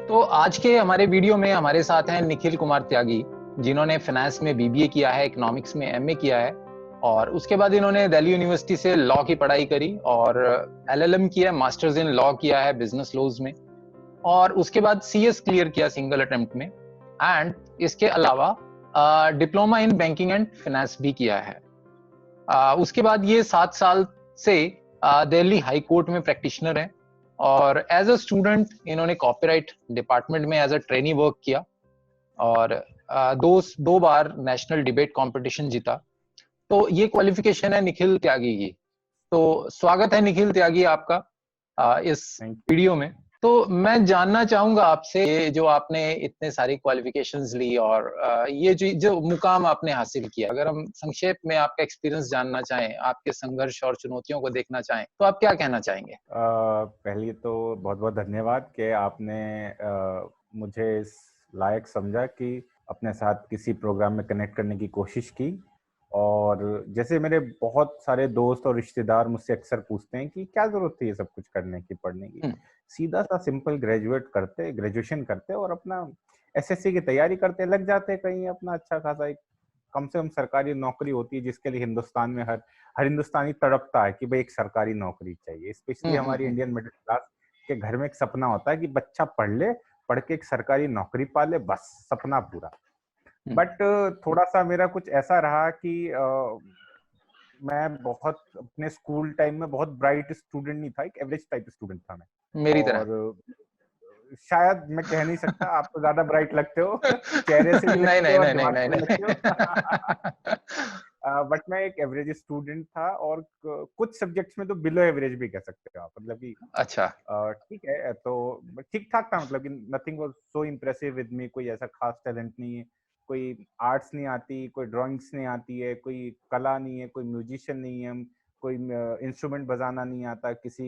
तो आज के हमारे वीडियो में हमारे साथ हैं निखिल कुमार त्यागी, जिन्होंने फाइनेंस में बीबीए किया है, इकोनॉमिक्स में एमए किया है और उसके बाद इन्होंने दिल्ली यूनिवर्सिटी से लॉ की पढ़ाई करी और एलएलएम किया है, मास्टर्स इन लॉ किया है बिजनेस लॉज में और उसके बाद सीएस क्लियर किया सिंगल अटेम्प्ट में एंड इसके अलावा diploma in banking and finance भी किया है। उसके बाद ये 7 साल से दिल्ली हाई कोर्ट में प्रैक्टिशनर हैं और एज अ स्टूडेंट इन्होंने कॉपीराइट डिपार्टमेंट में एज अ ट्रेनी वर्क किया और दो बार नेशनल डिबेट कंपटीशन जीता। तो ये क्वालिफिकेशन है निखिल त्यागी की। तो स्वागत है निखिल त्यागी आपका इस वीडियो में। तो मैं जानना चाहूंगा आपसे, ये जो आपने इतने सारी क्वालिफिकेशंस ली और ये जो मुकाम आपने हासिल किया, अगर हम संक्षेप में आपका एक्सपीरियंस जानना चाहें, आपके संघर्ष और चुनौतियों को देखना चाहें, तो आप क्या कहना चाहेंगे? पहले तो बहुत बहुत धन्यवाद कि आपने मुझे इस लायक समझा कि अपने साथ किसी प्रोग्राम में कनेक्ट करने की कोशिश की। और जैसे मेरे बहुत सारे दोस्त और रिश्तेदार मुझसे अक्सर पूछते हैं कि क्या जरूरत थी ये सब कुछ करने की, पढ़ने की। सीधा सा सिंपल ग्रेजुएशन करते और अपना एसएससी की तैयारी करते, लग जाते कहीं अपना अच्छा खासा एक कम से कम सरकारी नौकरी होती है, जिसके लिए हिंदुस्तान में हर हिंदुस्तानी तड़पता है कि भाई एक सरकारी नौकरी चाहिए। स्पेशली हमारी इंडियन मिडिल क्लास के घर में एक सपना होता है कि बच्चा पढ़ ले, पढ़ के एक सरकारी नौकरी पा ले, बस सपना पूरा। बट थोड़ा सा मेरा कुछ ऐसा रहा कि मैं बहुत अपने स्कूल टाइम में बहुत ब्राइट स्टूडेंट नहीं था, एक एवरेज टाइप स्टूडेंट था मैं। मेरी तरह। और शायद मैं कह नहीं सकता, आप तो ज्यादा ब्राइट लगते हो चेहरे से भी नहीं लगते नहीं हो और नहीं नहीं दिमाग नहीं से भी लगते नहीं। हो। बट मैं एक एवरेज स्टूडेंट था और कुछ सब्जेक्ट्स में तो बिलो एवरेज भी कह सकते हो आप, मतलब कि अच्छा। ठीक है, तो ठीक ठाक था, मतलब कि nothing was so impressive with me. कोई ऐसा खास टैलेंट नहीं है, कोई आर्ट्स नहीं आती, कोई ड्राइंग्स नहीं आती है, कोई कला नहीं है, कोई म्यूजिशियन नहीं है, हम कोई इंस्ट्रूमेंट बजाना नहीं आता, किसी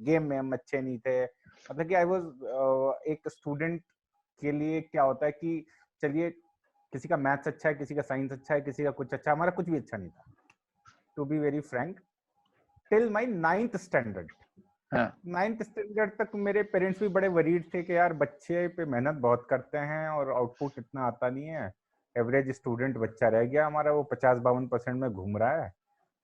गेम में हम अच्छे नहीं थे। मतलब कि आई वाज एक स्टूडेंट के लिए क्या होता है कि चलिए किसी का मैथ्स अच्छा है, किसी का साइंस अच्छा है, किसी का कुछ अच्छा है, हमारा कुछ भी अच्छा नहीं था, to be very frank, till my 9th standard. हाँ। 9th स्टैंडर्ड तक मेरे पेरेंट्स भी बड़े वरीड थे कि यार बच्चे पे मेहनत बहुत करते हैं और आउटपुट इतना आता नहीं है, एवरेज स्टूडेंट बच्चा रह गया हमारा, वो 50-52% में घूम रहा है,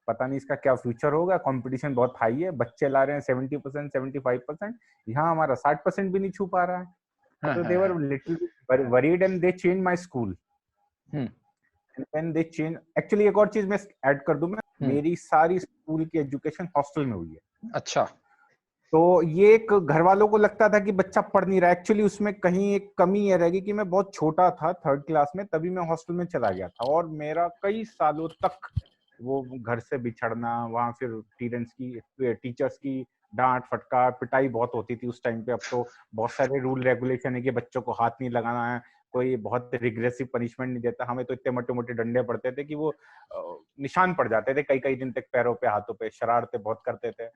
पता नहीं इसका क्या फ्यूचर होगा, कंपटीशन बहुत हाई है, बच्चे ला रहे हैं 70%, 75%, यहाँ हमारा 60% भी नहीं छू पा रहा है। हाँ, तो हाँ, दे वर हाँ। Little worried and they change my school. And they change, actually एक और चीज मैं ऐड कर दूं, मैं मेरी सारी स्कूल की एजुकेशन हॉस्टल में हुई है। अच्छा। तो ये एक घर वालों को लगता था कि बच्चा पढ़ नहीं रहा, एक्चुअली उसमें कहीं एक कमी ये रहेगी कि मैं बहुत छोटा था, 3rd क्लास में, तभी मैं हॉस्टल में चला गया था और मेरा कई सालों तक वो घर से बिछड़ना, वहां फिर टीचर्स की डांट फटकार पिटाई बहुत होती थी उस टाइम पे। अब तो बहुत सारे रूल रेगुलेशन है कि बच्चों को हाथ नहीं लगाना है, कोई बहुत रिग्रेसिव पनिशमेंट नहीं देता। हमें तो इतने मोटे मोटे डंडे पड़ते थे कि वो निशान पड़ जाते थे कई कई दिन तक पैरों पे हाथों पे, शरारतें बहुत करते थे।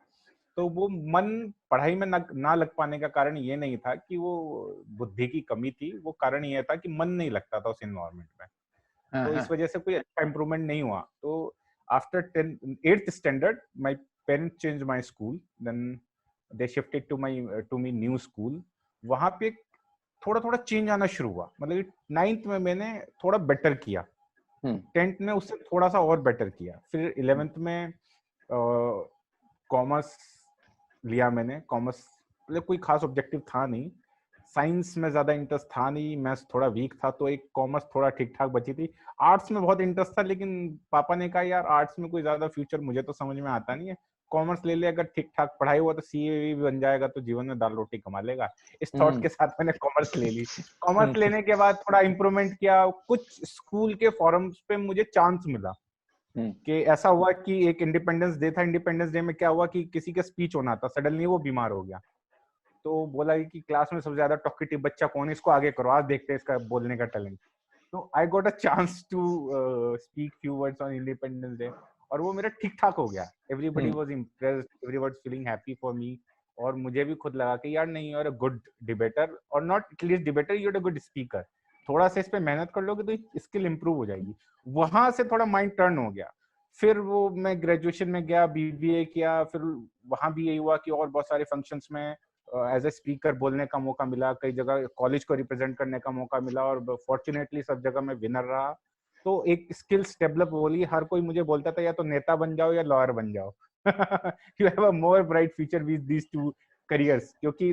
तो वो मन पढ़ाई में ना लग पाने का कारण ये नहीं था कि वो बुद्धि की कमी थी, वो कारण ये था कि मन नहीं लगता था उस इन्वायरमेंट में। हाँ, तो हाँ। इस वजह से कोई अच्छा इम्प्रूवमेंट नहीं हुआ। तो after 8th standard my parents change my school, then they shifted to me new school. वहां पे थोड़ा थोड़ा चेंज आना शुरू हुआ, मतलब 9th में मैंने थोड़ा बेटर किया, 10th में उससे थोड़ा सा और बेटर किया, फिर 11th में कॉमर्स लिया मैंने। कॉमर्स मतलब कोई खास ऑब्जेक्टिव था नहीं, साइंस में ज्यादा इंटरेस्ट था नहीं, मैथ्स थोड़ा वीक था, तो एक कॉमर्स थोड़ा ठीक ठाक बची थी। आर्ट्स में बहुत इंटरेस्ट था, लेकिन पापा ने कहा यार आर्ट्स में कोई ज्यादा फ्यूचर मुझे तो समझ में आता नहीं है, कॉमर्स ले ले, अगर ठीक ठाक पढ़ाई हुआ तो सीए भी बन जाएगा, तो जीवन में दाल रोटी कमा लेगा। इस थॉट के साथ मैंने कॉमर्स ले ली। कॉमर्स लेने के बाद थोड़ा इंप्रूवमेंट किया, कुछ स्कूल के फॉरम्स पे मुझे चांस मिला कि ऐसा हुआ कि एक इंडिपेंडेंस डे था, इंडिपेंडेंस डे में क्या हुआ कि किसी का स्पीच होना था, सडनली वो बीमार हो गया, तो बोला कि क्लास में सबसे ज्यादा टॉकेटिव बच्चा कौन है, इसको आगे करो, आज देखते हैं इसका बोलने का टैलेंट। तो I got a chance to speak few words on Independence Day, और वो मेरा ठीक ठाक हो गया। Everybody was impressed, everybody feeling happy for me, और मुझे भी खुद लगा कि यार नहीं, you are a good debater, और not at least debater, you are a good speaker, थोड़ा सा इस पे मेहनत कर लोगे तो स्किल इंप्रूव हो जाएगी। वहां से थोड़ा माइंड टर्न हो गया। फिर वो मैं ग्रेजुएशन में गया, बीबीए किया, फिर वहां भी यही हुआ कि और बहुत सारे फंक्शंस में एज ए स्पीकर बोलने का मौका मिला, कई जगह कॉलेज को रिप्रेजेंट करने का मौका मिला, और फॉर्चुनेटली सब जगह मैं विनर रहा। तो एक स्किल्स डेवलप बोली, हर कोई मुझे बोलता था या तो नेता बन जाओ या लॉयर बन जाओ। You have a more bright future with these two careers, क्योंकि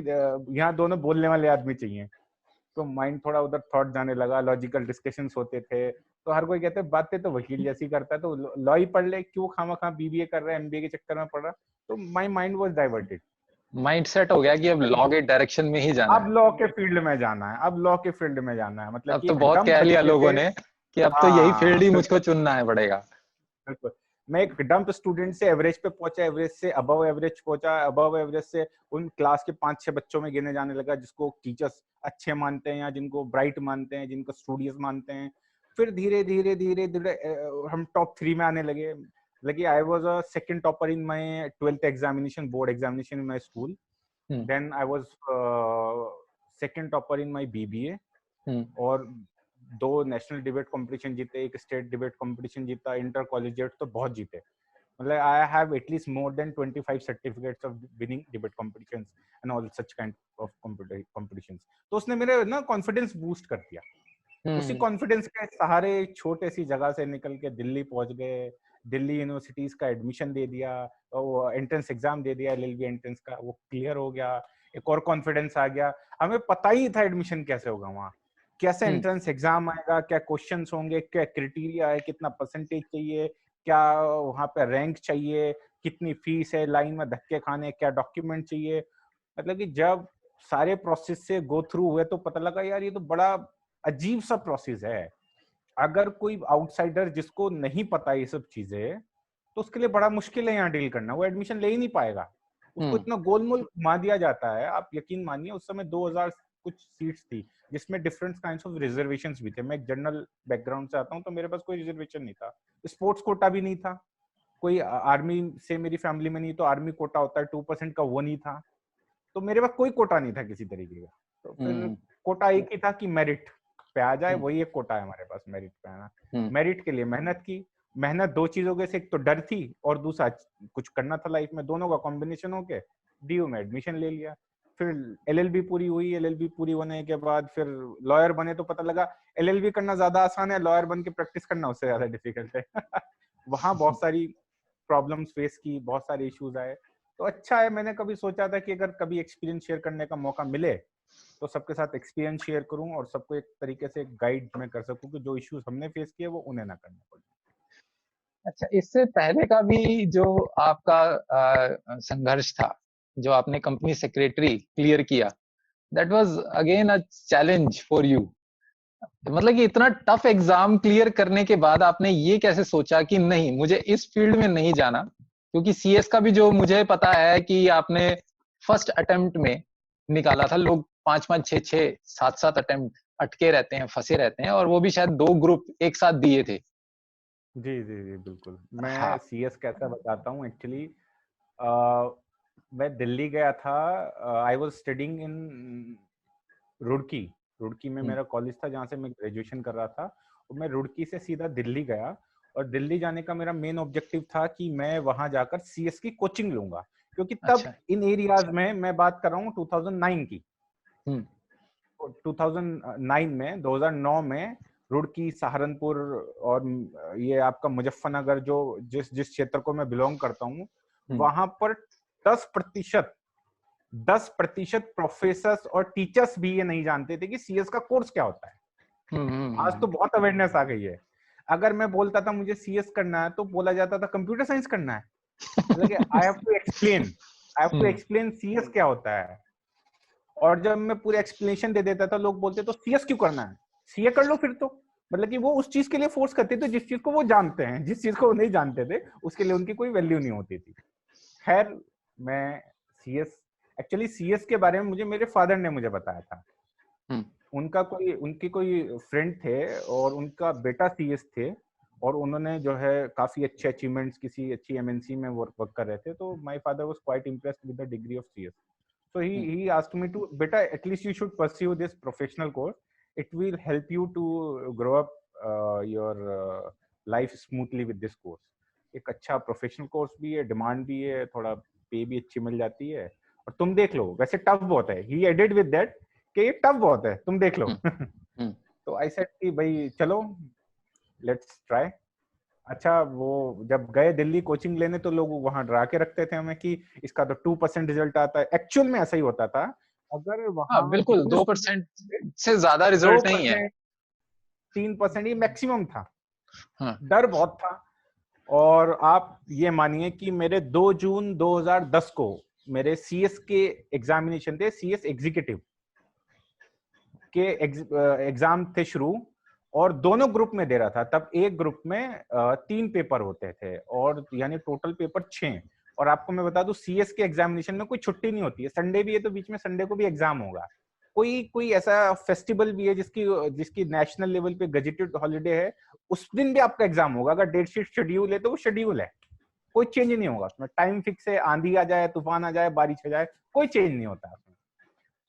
यहाँ दोनों बोलने वाले आदमी चाहिए। तो माइंड थोड़ा उधर थॉट जाने लगा, लॉजिकल डिस्कशंस होते थे। तो हर कोई कहते बातें तो वकील जैसी करता है, तो लॉ ही पढ़ ले, क्यों खामा बीबीए कर रहा है, एमबीए के चक्कर में पढ़ रहा। तो my mind was diverted. Mind set हो गया कि अब लॉ के डायरेक्शन में ही जाना अब है। लॉ के फील्ड में जाना है, अब लॉ के फील्ड में जाना है, मतलब अब कि तो एक बहुत डंप कह लिया बच्चे लोगों से। ने कि अब तो यही फील्ड हाँ ही मुझको बिल्कुल चुनना है पड़ेगा। बिल्कुल। मैं एक डंप स्टूडेंट से एवरेज पे पहुंचा, एवरेज से अबव एवरेज पहुंचा, अबव एवरेज से उन क्लास के 5-6 बच्चों में गिने जाने लगा जिसको टीचर्स अच्छे मानते हैं, या जिनको ब्राइट मानते हैं, जिनको स्टूडियस मानते हैं। फिर धीरे धीरे धीरे धीरे हम टॉप 3 में आने लगे। लगी I was a second topper in my 12th examination, board examination in my school. Hmm. Then I was second topper in my BBA, hmm. और 2 नेशनल डिबेट कंपटीशन जीते, एक स्टेट डिबेट कंपटीशन जीता, inter collegiate तो बहुत जीते। मतलब I have at least more than 25 certificates of winning debate competitions and all such kind of competitions. तो उसने मेरे ना कॉन्फिडेंस बूस्ट कर दिया। उसी हम्म। कॉन्फिडेंस के सहारे छोटे सी जगह से निकल के दिल्ली पहुंच गए, दिल्ली यूनिवर्सिटीज का एडमिशन दे दिया, वो एंट्रेंस एग्जाम दे दिया, एलएलबी एंट्रेंस का, वो क्लियर हो गया। एक और कॉन्फिडेंस आ गया। हमें पता ही था एडमिशन कैसे होगा वहाँ, कैसे हम्म। एंट्रेंस एग्जाम आएगा, क्या क्वेश्चंस होंगे, क्या क्राइटेरिया है, कितना परसेंटेज चाहिए, क्या वहाँ पे रैंक चाहिए, कितनी फीस है, लाइन में धक्के खाने, क्या डॉक्यूमेंट चाहिए। मतलब कि जब सारे प्रोसेस से गो थ्रू हुए तो पता लगा यार ये तो बड़ा अजीब सा प्रोसेस है। अगर कोई आउटसाइडर जिसको नहीं पता ये सब चीजें, तो उसके लिए बड़ा मुश्किल है यहाँ डील करना, वो एडमिशन ले ही नहीं पाएगा। उसको हम्म। इतना गोलमोल घुमा दिया जाता है। आप यकीन मानिए उस समय 2000 कुछ सीट्स थी, जिसमें डिफरेंट काइंड्स ऑफ रिजर्वेशंस भी थे। मैं एक जनरल बैकग्राउंड से आता हूँ, तो मेरे पास कोई रिजर्वेशन नहीं था। स्पोर्ट्स कोटा भी नहीं था, कोई आर्मी से मेरी फैमिली में नहीं, तो आर्मी कोटा होता है 2% का, वो नहीं था। तो मेरे पास कोई कोटा नहीं था किसी तरीके का। तो फिर हम्म। कोटा एक ही था कि मेरिट पे आ जाए, हम्म। वही एक कोटा है हमारे पास, मेरिट पे आना। हम्म। मेरिट के लिए मेहनत की। मेहनत दो चीजों के से, एक तो डर थी और दूसरा कुछ करना था लाइफ में, दोनों का कॉम्बिनेशन होके डीयू में एडमिशन ले लिया। फिर एलएलबी पूरी हुई, एलएलबी पूरी होने के बाद फिर लॉयर बने, तो पता लगा एलएलबी करना ज्यादा आसान है, लॉयर बन के प्रैक्टिस करना उससे ज्यादा डिफिकल्ट है। वहां बहुत सारी प्रॉब्लम्स फेस की, बहुत सारे इश्यूज आए। तो अच्छा है, मैंने कभी सोचा था कि अगर कभी एक्सपीरियंस शेयर करने का मौका मिले तो सबके साथ एक्सपीरियंस शेयर करूं, और सबको एक तरीके से गाइड मैं कर सकूं कि जो इश्यूज हमने फेस किए वो उन्हें ना करने पड़े। अच्छा, इससे पहले का भी जो आपका संघर्ष था, जो आपने कंपनी सेक्रेटरी क्लियर किया, that was again a challenge for you. मतलब कि इतना टफ एग्जाम क्लियर करने के बाद आपने ये कैसे सोचा कि नहीं, मुझे इस फील्ड में नहीं जाना? क्योंकि सीएस का भी जो मुझे पता है कि आपने फर्स्ट अटेम्प्ट में निकाला था। लोग 5-5, 6-6, 7-7 अटेम्प्ट अटके रहते हैं, फंसे रहते हैं, और वो भी शायद 2 ग्रुप एक साथ दिए थे। जी जी जी बिल्कुल। मैं हाँ। सीएस कैसा बताता हूँ एक्चुअली। मैं दिल्ली गया था। I was studying in Roorkee. Roorkee में हम्म। मेरा कॉलेज था जहाँ से मैं ग्रेजुएशन कर रहा था, और मैं रुड़की से सीधा दिल्ली गया। और दिल्ली जाने का मेरा मेन ऑब्जेक्टिव था कि मैं वहां जाकर सीएस की कोचिंग लूंगा, क्योंकि तब अच्छा। इन एरियाज में, मैं बात कर रहा हूँ 2009 की, हम्म। 2009 में, 2009 में रुड़की, सहारनपुर और ये आपका मुजफ्फरनगर, जो जिस जिस क्षेत्र को मैं बिलोंग करता हूँ, हम्म। वहां पर 10% 10% प्रोफेसर और टीचर्स भी ये नहीं जानते थे कि सीएस का कोर्स क्या होता है। हम्म। आज तो बहुत अवेयरनेस आ गई है। अगर मैं बोलता था मुझे सीएस करना है, तो बोला जाता था कंप्यूटर साइंस करना है। मतलब I have to explain, hmm. CS क्या होता है। और जब मैं पूरे एक्सप्लेनेशन दे देता था, लोग बोलते तो सीएस क्यों करना है, सीए कर लो फिर तो। मतलब कि वो उस चीज के लिए फोर्स करते थे जिस चीज को वो जानते हैं, जिस चीज को वो नहीं जानते थे उसके लिए उनकी कोई वैल्यू नहीं होती थी। खैर, मैं सीएस, एक्चुअली सीएस के बारे में मुझे मेरे फादर ने मुझे बताया था। हम्म। उनकी कोई फ्रेंड थे और उनका बेटा सीएस थे, और उन्होंने जो है काफी अच्छे अचीवमेंट्स किसी अच्छी एमएनसी में वर्क कर रहे थे। तो my father was quite impressed with the degree of CS. So he asked me to, beta, at least you should pursue this professional course. It will help you to grow up your life smoothly with this course. एक अच्छा professional course भी है, demand भी है, थोड़ा पे भी अच्छी मिल जाती है, और तुम देख लो, वैसे टफ बहुत है, ही एडेड विद दैट कि ये टफ बहुत है, तुम देख लो। तो आई सेड कि भाई चलो लेट्स ट्राई। अच्छा, वो जब गए दिल्ली कोचिंग लेने तो लोग वहां डरा के रखते थे हमें कि इसका तो 2% रिजल्ट आता है। एक्चुअल में ऐसा ही होता था। अगर हाँ वहां बिल्कुल, जितने 2% से ज्यादा दो रिजल्ट नहीं है। परसेंट 3% ही मैक्सिमम था। हाँ। डर बहुत था। और आप ये मानिए कि मेरे 2 जून 2010 को मेरे सीएस के एग्जामिनेशन थे, सीएस एग्जीक्यूटिव के एग्जाम थे शुरू, और दोनों ग्रुप में दे रहा था। तब एक ग्रुप में 3 पेपर होते थे, और यानी टोटल पेपर 6। और आपको मैं बता दूं, सीएस के एग्जामिनेशन में कोई छुट्टी नहीं होती है, संडे भी है तो बीच में संडे को भी एग्जाम होगा। कोई कोई ऐसा फेस्टिवल भी है जिसकी जिसकी नेशनल लेवल पे गजेटेड हॉलीडे है, उस दिन भी आपका एग्जाम होगा। अगर डेट शीट शेड्यूल है तो वो शेड्यूल है, कोई चेंज नहीं होगा उसमें। टाइम फिक्स है, आंधी आ जाए, तूफान आ जाए, बारिश हो जाए, कोई चेंज नहीं होता उसमें।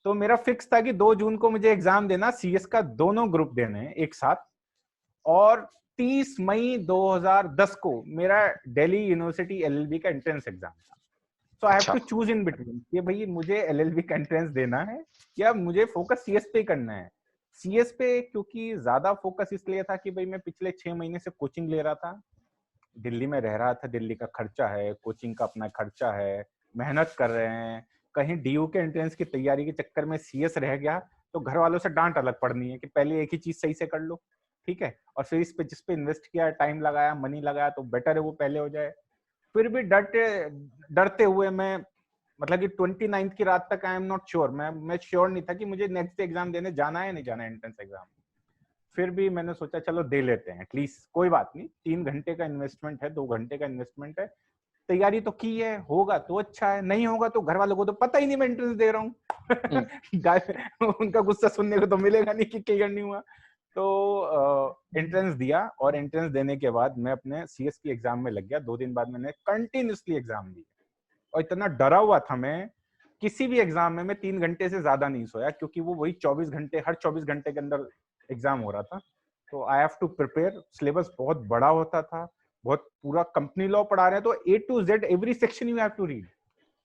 तो मेरा फिक्स था कि 2 जून को मुझे एग्जाम देना, सीएस का दोनों ग्रुप देने हैं एक साथ। और 30 मई 2010 को मेरा दिल्ली यूनिवर्सिटी एलएलबी का एंट्रेंस एग्जाम था। सो आई हैव अच्छा। टू चूज इन बिटवीन कि भाई मुझे एलएलबी का एंट्रेंस देना है या मुझे फोकस सीएस पे करना है। सीएस पे क्योंकि ज्यादा फोकस इसलिए था कि भाई मैं पिछले 6 महीने से कोचिंग ले रहा था, दिल्ली में रह रहा था, दिल्ली का खर्चा है, कोचिंग का अपना खर्चा है, मेहनत कर रहे हैं। कहीं डीयू के एंट्रेंस की तैयारी के चक्कर में सीएस रह गया तो घर वालों से डांट अलग पड़नी है कि पहले एक ही चीज सही से कर लो, ठीक है, और फिर इस पे जिस पे इन्वेस्ट किया, टाइम लगाया, मनी लगाया, तो बेटर है वो पहले हो जाए। फिर भी डरते हुए मैं, मतलब कि 29 की रात तक आई एम नॉट श्योर, मैं श्योर नहीं था कि मुझे नेक्स्ट एग्जाम देने जाना है नहीं जाना है एंट्रेंस एग्जाम। फिर भी मैंने सोचा चलो दे लेते हैं एटलीस्ट, कोई बात नहीं, 3 घंटे का इन्वेस्टमेंट है, 2 घंटे का इन्वेस्टमेंट है, तैयारी तो की है, होगा तो अच्छा है, नहीं होगा तो घर वालों को तो पता ही नहीं मैं एंट्रेंस दे रहा हूँ। उनका गुस्सा सुनने को तो मिलेगा नहीं कि क्लियर नहीं हुआ। तो एंट्रेंस दिया, और एंट्रेंस देने के बाद मैं अपने सीएस की एग्जाम में लग गया। 2 दिन बाद मैंने कंटिन्यूसली एग्जाम दी, और इतना डरा हुआ था मैं, किसी भी एग्जाम में मैं 3 घंटे से ज्यादा नहीं सोया, क्योंकि वो वही 24 घंटे, हर 24 घंटे के अंदर एग्जाम हो रहा था। तो I have to prepare. Syllabus बहुत बड़ा होता था, बहुत, पूरा कंपनी लॉ पढ़ा रहे हैं तो A to Z every section you have to read,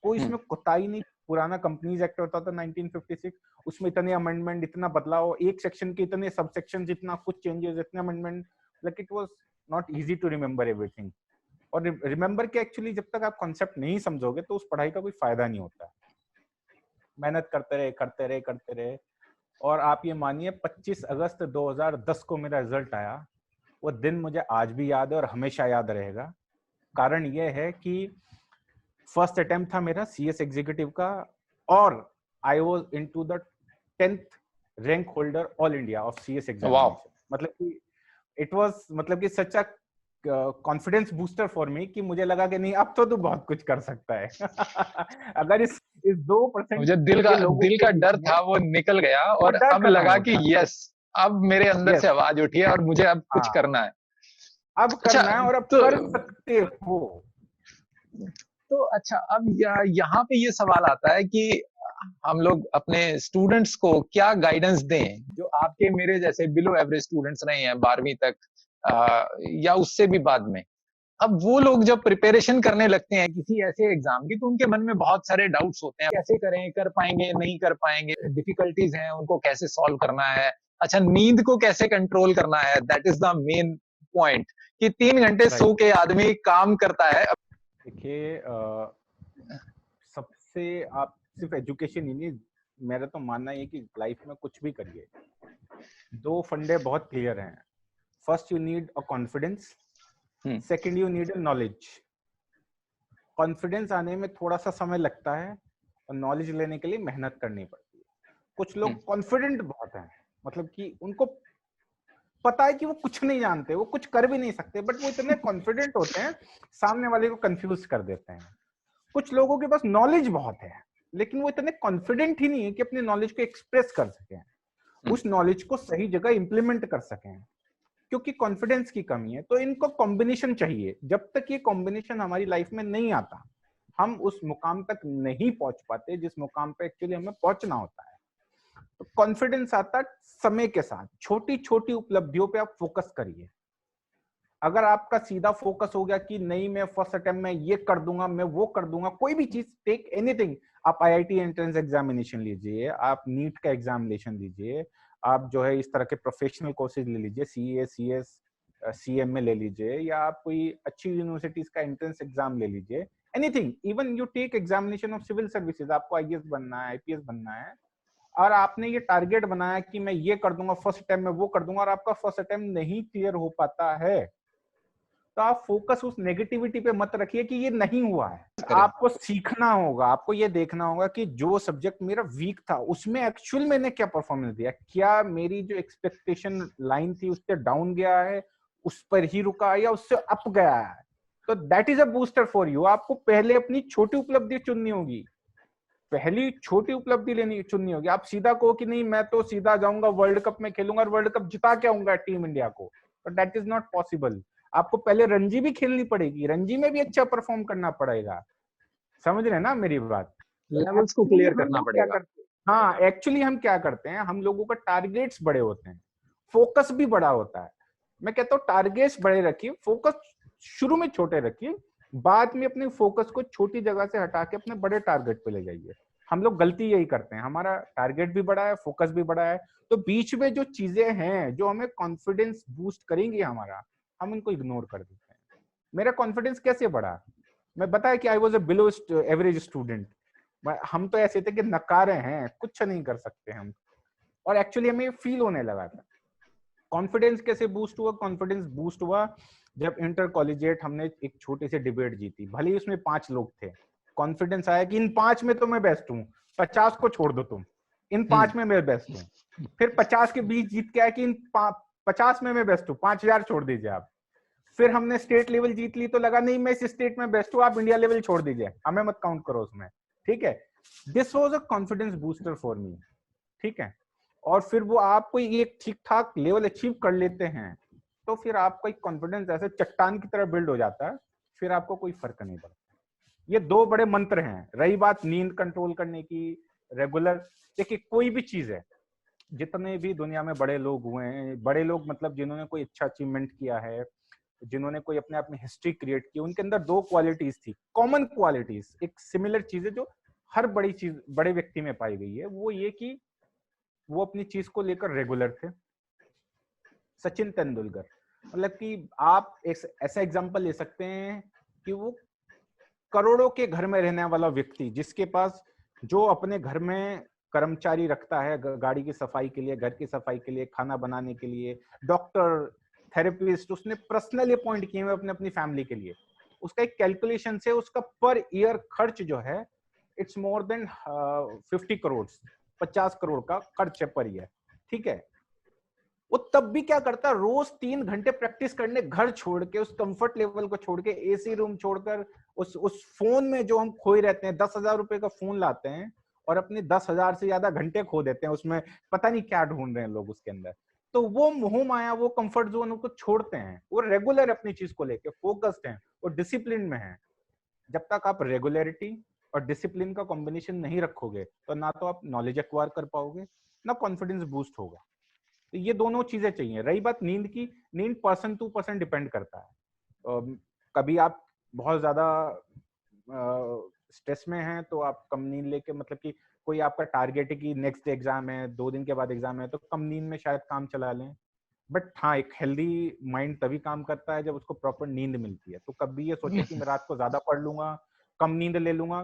कोई इसमें कोताही नहीं। पुराना कंपनीज एक्ट होता था 1956, उसमें इतने अमेंडमेंट, इतना बदलाव, एक सेक्शन के इतने सब सेक्शन, इतना कुछ चेंजेस, इतने amendment, like it was not easy to remember everything. और रिमेंबर के एक्चुअली जब तक आप कॉन्सेप्ट नहीं समझोगे तो उस पढ़ाई का कोई फायदा नहीं होता। मेहनत करते रहे करते रहे करते रहे, और आप ये मानिए 25 अगस्त 2010 को मेरा रिजल्ट आया। वो दिन मुझे आज भी याद है और हमेशा याद रहेगा। कारण ये है कि फर्स्ट अटेम्प्ट था मेरा सीएस एग्जीक्यूटिव का, और I was into the 10th rank holder all India of CS वाह। एग्जामिनेशन। मतलब कि इट वाज, मतलब कि such a confidence booster for me, कि मुझे लगा कि नहीं अब तो तू बहुत कुछ कर सकता है। अगर इस 2% मुझे के लोगों दिल के का बीच डर में, था वो निकल गया, वो और डर अब खत्म लगा हो कि गया। यस, अब मेरे अंदर से यस, आवाज उठी है और मुझे अब कुछ हाँ, करना है। अब अच्छा। करना है और अब तो कर सकते हो। अच्छा, अब यहाँ पे ये सवाल आता है कि हम लोग अपने स्टूडेंट्स को क्या गाइडेंस दें, जो आपके मेरे जैसे बिलो एवरेज स्टूडेंट्स रहे हैं 12वीं तक, या उससे भी बाद में। अब वो लोग जब प्रिपरेशन करने लगते हैं किसी ऐसे एग्जाम की, तो उनके मन में बहुत सारे डाउट्स होते हैं, कैसे करें, कर पाएंगे नहीं कर पाएंगे, डिफिकल्टीज हैं उनको कैसे सॉल्व करना है। अच्छा, नींद को कैसे कंट्रोल करना है, that is the main point, कि 3 घंटे सो राइट। के आदमी काम करता है। देखिए, सबसे, आप सिर्फ एजुकेशन ही नहीं, मेरा तो मानना है कि लाइफ में कुछ भी करिए, 2 फंडे बहुत क्लियर हैं। First you need a confidence, second you need a knowledge. Confidence आने में थोड़ा सा समय लगता है, और नॉलेज लेने के लिए मेहनत करनी पड़ती है। कुछ लोग कॉन्फिडेंट बहुत हैं, मतलब कि उनको पता है कि वो कुछ नहीं जानते, वो कुछ कर भी नहीं सकते, बट वो इतने कॉन्फिडेंट होते हैं, सामने वाले को कंफ्यूज कर देते हैं। कुछ लोगों के पास नॉलेज बहुत है, लेकिन वो इतने कॉन्फिडेंट ही नहीं है कि अपने नॉलेज को एक्सप्रेस कर सकें, उस नॉलेज को सही जगह इंप्लीमेंट कर सकें, क्योंकि कॉन्फिडेंस की कमी है। तो इनको कॉम्बिनेशन चाहिए। जब तक ये कॉम्बिनेशन हमारी लाइफ में नहीं आता, हम उस मुकाम तक नहीं पहुंच पाते जिस मुकाम पे एक्चुअली हमें पहुंचना होता है। तो कॉन्फिडेंस आता समय के साथ, छोटी छोटी उपलब्धियों पे आप फोकस करिए। अगर आपका सीधा फोकस हो गया कि नहीं मैं फर्स्ट अटेम्प्ट में ये कर दूंगा, मैं वो कर दूंगा, कोई भी चीज, टेक एनीथिंग, आप आईआईटी एंट्रेंस एग्जामिनेशन लीजिए, आप नीट का एग्जामिनेशन लीजिए, आप जो है इस तरह के प्रोफेशनल कोर्सेज ले लीजिए, सीए, सीएस, सीएमए ले लीजिए, या आप कोई अच्छी यूनिवर्सिटीज का एंट्रेंस एग्जाम ले लीजिए, anything, even you take examination of civil services, आपको आईएएस बनना है, आईपीएस बनना है, और आपने ये टारगेट बनाया कि मैं ये कर दूंगा फर्स्ट अटेम्प्ट में, वो कर दूंगा, और आपका फर्स्ट अटेम्प्ट नहीं क्लियर हो पाता है, तो आप फोकस उस नेगेटिविटी पे मत रखिए कि ये नहीं हुआ है। आपको सीखना होगा, आपको ये देखना होगा कि जो सब्जेक्ट मेरा वीक था उसमें एक्चुअल मैंने क्या परफॉर्मेंस दिया, क्या मेरी जो एक्सपेक्टेशन लाइन थी उससे डाउन गया है, उस पर ही रुका है, या उससे अप गया है। तो that is a booster for you. आपको पहले अपनी छोटी उपलब्धि चुननी होगी, पहली छोटी उपलब्धि चुननी होगी। आप सीधा कहो कि नहीं मैं तो सीधा जाऊंगा वर्ल्ड कप में खेलूंगा और वर्ल्ड कप जिता के आऊंगा टीम इंडिया को, तो दैट इज नॉट पॉसिबल। आपको पहले रणजी भी खेलनी पड़ेगी, रणजी में भी अच्छा परफॉर्म करना पड़ेगा, समझ रहे हैं ना मेरी बात? लेवल्स को क्लियर करना पड़ेगा। हाँ, एक्चुअली हम क्या करते हैं, हम लोगों का टारगेट्स बड़े होते हैं, फोकस भी बड़ा होता है। मैं कहता हूँ टारगेट्स बड़े रखिए, फोकस शुरू में छोटे रखिए, बाद में अपने फोकस को छोटी जगह से हटा के अपने बड़े टारगेट पे ले जाइए। हम लोग गलती यही करते हैं, हमारा टारगेट भी बड़ा है, फोकस भी बड़ा है, तो बीच में जो चीजें हैं जो हमें कॉन्फिडेंस बूस्ट करेंगी हमारा, हम उनको इग्नोर कर देते हैं। मेरा कॉन्फिडेंस कैसे बढ़ा, मैं बताया कि I was a below average student, हम तो ऐसे थे कि नकारे हैं, कुछ नहीं कर सकते हम, और एक्चुअली हमें फील होने लगा था। कॉन्फिडेंस कैसे बूस्ट हुआ? कॉन्फिडेंस बूस्ट हुआ जब इंटर कॉलेजिएट हमने एक छोटी सी डिबेट जीती, भले ही उसमें 5 लोग थे, कॉन्फिडेंस आया कि इन 5 में तो मैं बेस्ट हूँ, 50 को छोड़ दो तुम, इन 5 में मैं बेस्ट हूँ। फिर 50 के बीच जीत के आया कि इन 50 में मैं बेस्ट हूँ, 5000 छोड़ दीजिए आप। फिर हमने स्टेट लेवल जीत ली, तो लगा नहीं मैं इस स्टेट में बेस्ट हूँ, आप इंडिया लेवल छोड़ दीजिए, हमें मत काउंट करो उसमें, ठीक है। This was a confidence booster for मी, ठीक है। और फिर वो आपको एक ठीक ठाक लेवल अचीव कर लेते हैं, तो फिर आपका एक कॉन्फिडेंस ऐसे चट्टान की तरह बिल्ड हो जाता है, फिर आपको कोई फर्क नहीं पड़ता। ये 2 बड़े मंत्र हैं। रही बात नींद कंट्रोल करने की, रेगुलर, देखिए कोई भी चीज है, जितने भी दुनिया में बड़े लोग हुए हैं, बड़े लोग मतलब जिन्होंने कोई अच्छा अचीवमेंट किया है, जिन्होंने कोई अपने आप में हिस्ट्री क्रिएट की, उनके अंदर 2 क्वालिटीज थी, कॉमन क्वालिटीज, एक सिमिलर चीज है जो हर बड़ी चीज बड़े व्यक्ति में पाई गई है, वो ये कि वो अपनी चीज को लेकर रेगुलर थे। सचिन तेंदुलकर, मतलब कि आप एक ऐसा एग्जांपल ले सकते हैं कि वो करोड़ों के घर में रहने वाला व्यक्ति, जिसके पास जो अपने घर में कर्मचारी रखता है, गाड़ी की सफाई के लिए, घर की सफाई के लिए, खाना बनाने के लिए, डॉक्टर, थेरेपिस्ट, उसने पर्सनली अपॉइंट किए हुए अपने अपनी फैमिली के लिए। उसका एक कैलकुलेशन से उसका पर ईयर खर्च जो है it's more than 50 crore, 50 crore का खर्च है पर ईयर, ठीक है। वो तब भी क्या करता है, रोज 3 घंटे प्रैक्टिस करने घर छोड़ के, उस कंफर्ट लेवल को छोड़ के, एसी रूम छोड़कर, उस फोन में जो हम खोए रहते हैं, 10,000 रुपए का फोन लाते हैं और अपने 10,000 से ज्यादा घंटे खो देते हैं उसमें, पता नहीं क्या ढूंढ रहे हैं लोग उसके अंदर। तो वो मोह माया, वो कंफर्ट जोन को छोड़ते हैं, वो रेगुलर अपनी चीज को लेके फोकस्ड हैं, वो डिसिप्लिन में है। जब तक आप रेगुलरिटी और डिसिप्लिन का कॉम्बिनेशन नहीं रखोगे, तो ना तो आप नॉलेज एक्वायर कर पाओगे, ना कॉन्फिडेंस बूस्ट होगा। तो ये दोनों चीजें चाहिए। रही बात नींद की, नींद पर्सन टू पर्सन डिपेंड करता है। कभी आप बहुत ज्यादा स्ट्रेस में हैं तो आप कम नींद लेके, मतलब कि कोई आपका टारगेट है कि नेक्स्ट एग्जाम है, 2 दिन के बाद एग्जाम है, तो कम नींद में शायद काम चला लें। बट हाँ, एक हेल्दी माइंड तभी काम करता है जब उसको प्रॉपर नींद मिलती है। तो कभी ये सोचे कि मैं रात को ज्यादा पढ़ लूंगा, कम नींद ले लूंगा,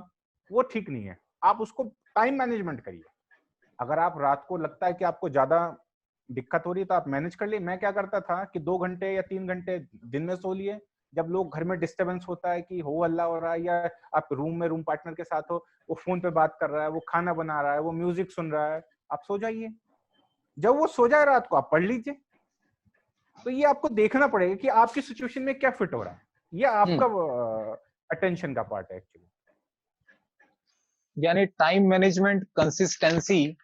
वो ठीक नहीं है। आप उसको टाइम मैनेजमेंट करिए। अगर आप रात को लगता है कि आपको ज्यादा दिक्कत हो रही है तो आप मैनेज कर लिए। मैं क्या करता था कि 2 घंटे या 3 घंटे दिन में सो लिए, जब लोग घर में डिस्टरबेंस होता है कि हो हल्ला हो रहा है, या आप रूम में रूम पार्टनर के साथ हो, वो फोन पे बात कर रहा है, वो खाना बना रहा है, वो म्यूजिक सुन रहा है, आप सो जाइए। जब वो सो जाए रात को, आप पढ़ लीजिए। तो ये आपको देखना पड़ेगा कि आपकी सिचुएशन में क्या फिट हो रहा है, ये आपका अटेंशन का पार्ट है एक्चुअली। यानी टाइम मैनेजमेंट, कंसिस्टेंसी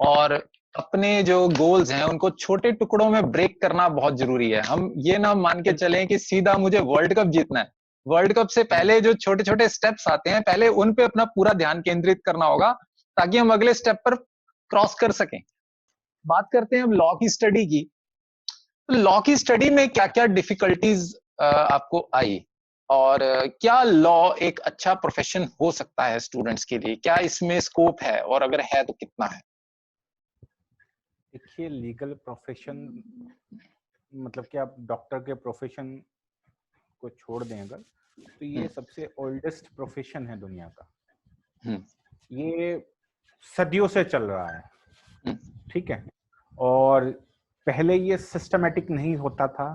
और अपने जो गोल्स हैं उनको छोटे टुकड़ों में ब्रेक करना बहुत जरूरी है। हम ये ना मान के चलें कि सीधा मुझे वर्ल्ड कप जीतना है। वर्ल्ड कप से पहले जो छोटे छोटे स्टेप्स आते हैं, पहले उन पे अपना पूरा ध्यान केंद्रित करना होगा, ताकि हम अगले स्टेप पर क्रॉस कर सकें। बात करते हैं अब लॉ की स्टडी की। लॉ की स्टडी में क्या क्या डिफिकल्टीज आपको आई, और क्या लॉ एक अच्छा प्रोफेशन हो सकता है स्टूडेंट्स के लिए? क्या इसमें स्कोप है, और अगर है तो कितना है? देखिए, लीगल प्रोफेशन मतलब कि आप डॉक्टर के प्रोफेशन को छोड़ दें अगर, तो ये सबसे ओल्डेस्ट प्रोफेशन है दुनिया का। ये सदियों से चल रहा है, ठीक है। और पहले ये सिस्टमेटिक नहीं होता था,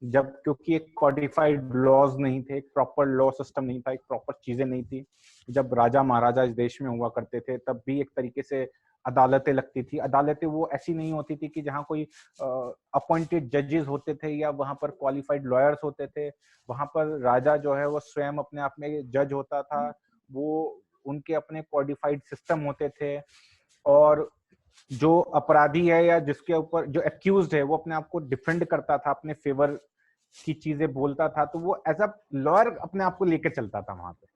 जब क्योंकि एक कॉडिफाइड लॉज नहीं थे, एक प्रॉपर लॉ सिस्टम नहीं था, एक प्रॉपर चीजें नहीं थी। जब राजा महाराजा इस देश में हुआ करते थे तब भी एक तरीके से अदालतें लगती थी। अदालतें वो ऐसी नहीं होती थी कि जहाँ कोई अपॉइंटेड जजेस होते थे या वहां पर क्वालिफाइड लॉयर्स होते थे। वहां पर राजा जो है वो स्वयं अपने आप में जज होता था। वो उनके अपने कॉडिफाइड सिस्टम होते थे, और जो अपराधी है या जिसके ऊपर जो एक्यूज्ड है वो अपने आप को डिफेंड करता था, अपने फेवर की चीजें बोलता था। तो वो एज अ लॉयर अपने आप को लेकर चलता था वहां पे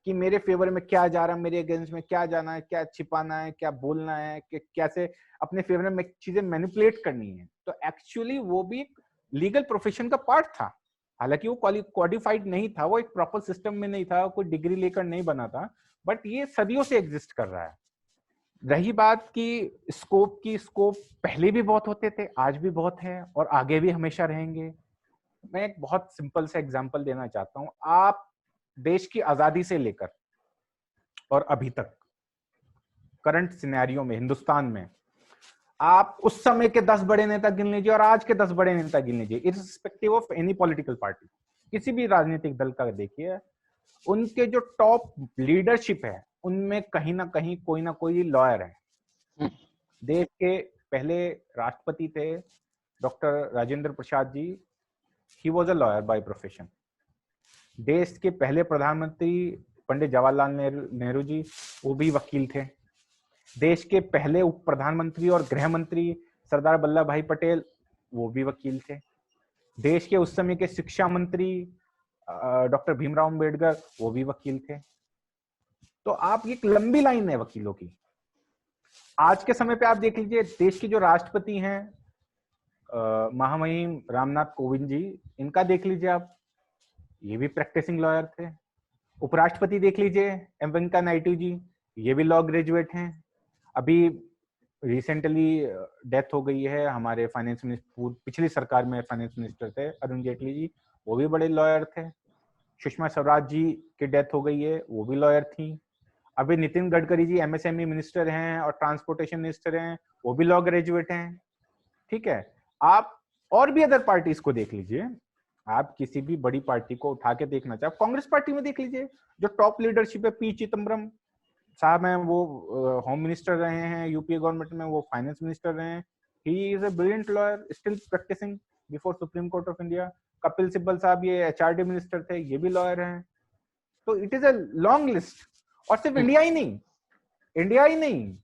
कि मेरे फेवर में क्या जा रहा है, मेरे अगेंस्ट में क्या जाना है, क्या छिपाना है, क्या बोलना है, कि कैसे अपने फेवर में चीजें मैनिपुलेट करनी है। तो एक्चुअली वो भी एक लीगल प्रोफेशन का पार्ट था। हालांकि वो क्वालिफाइड नहीं था, वो एक प्रॉपर सिस्टम में नहीं था, कोई डिग्री लेकर नहीं बना था, बट ये सदियों से एग्जिस्ट कर रहा है। रही बात की स्कोप की, स्कोप पहले भी बहुत होते थे, आज भी बहुत है, और आगे भी हमेशा रहेंगे। मैं एक बहुत सिंपल सा एग्जांपल देना चाहता हूं। आप देश की आजादी से लेकर और अभी तक करंट सिनेरियो में हिंदुस्तान में आप उस समय के 10 बड़े नेता गिन लीजिए और आज के 10 बड़े नेता गिन लीजिए, irrespective of any political party, किसी भी राजनीतिक दल का देखिए, उनके जो टॉप लीडरशिप है उनमें कहीं ना कहीं कोई ना कोई लॉयर है। देश के पहले राष्ट्रपति थे doctor Rajendra Prasad ji, he was a lawyer by profession. देश के पहले प्रधानमंत्री पंडित जवाहरलाल नेहरू जी, वो भी वकील थे। देश के पहले उप प्रधानमंत्री और गृह मंत्री सरदार वल्लभ भाई पटेल, वो भी वकील थे। देश के उस समय के शिक्षा मंत्री डॉक्टर भीमराव अंबेडकर, वो भी वकील थे। तो आप एक लंबी लाइन है वकीलों की। आज के समय पे आप देख लीजिए, देश के जो राष्ट्रपति हैं महामहिम रामनाथ कोविंद जी, इनका देख लीजिए आप, ये भी प्रैक्टिसिंग लॉयर थे। उपराष्ट्रपति देख लीजिए एम वेंकैया नायडू जी, ये भी लॉ ग्रेजुएट हैं। अभी रिसेंटली डेथ हो गई है हमारे फाइनेंस मिनिस्टर, पिछली सरकार में फाइनेंस मिनिस्टर थे अरुण जेटली जी, वो भी बड़े लॉयर थे। सुषमा स्वराज जी की डेथ हो गई है, वो भी लॉयर थी। अभी नितिन गडकरी जी एमएसएमई मिनिस्टर हैं और ट्रांसपोर्टेशन मिनिस्टर हैं, वो भी लॉ ग्रेजुएट हैं। ठीक है, आप और भी अदर पार्टीज को देख लीजिए, आप किसी भी बड़ी पार्टी को उठा के देखना चाहे, कांग्रेस पार्टी में देख लीजिए, जो टॉप लीडरशिप है, पी चिदम्बरम साहब हैं, वो होम मिनिस्टर रहे हैं यूपीए गवर्नमेंट में, वो फाइनेंस मिनिस्टर रहे हैं। He is a brilliant lawyer, still practicing before supreme court of India. Kapil Sibal साहब ये एचआरडी मिनिस्टर थे, ये भी लॉयर हैं। तो it is a long list. और सिर्फ इंडिया ही नहीं, इंडिया ही नहीं,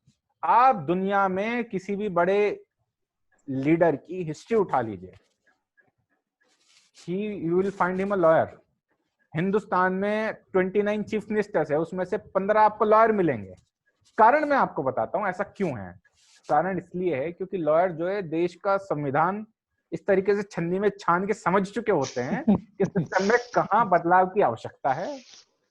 आप दुनिया में किसी भी बड़े लीडर की हिस्ट्री उठा लीजिए, you will find him a lawyer. Hindustan में 29 चीफ मिनिस्टर्स है, उसमें से 15 आपको लॉयर मिलेंगे। कारण मैं आपको बताता हूं ऐसा क्यों है। कारण इसलिए है क्योंकि लॉयर जो है देश का संविधान इस तरीके से छन्नी में छान के समझ चुके होते हैं कि सिस्टम में कहाँ बदलाव की आवश्यकता है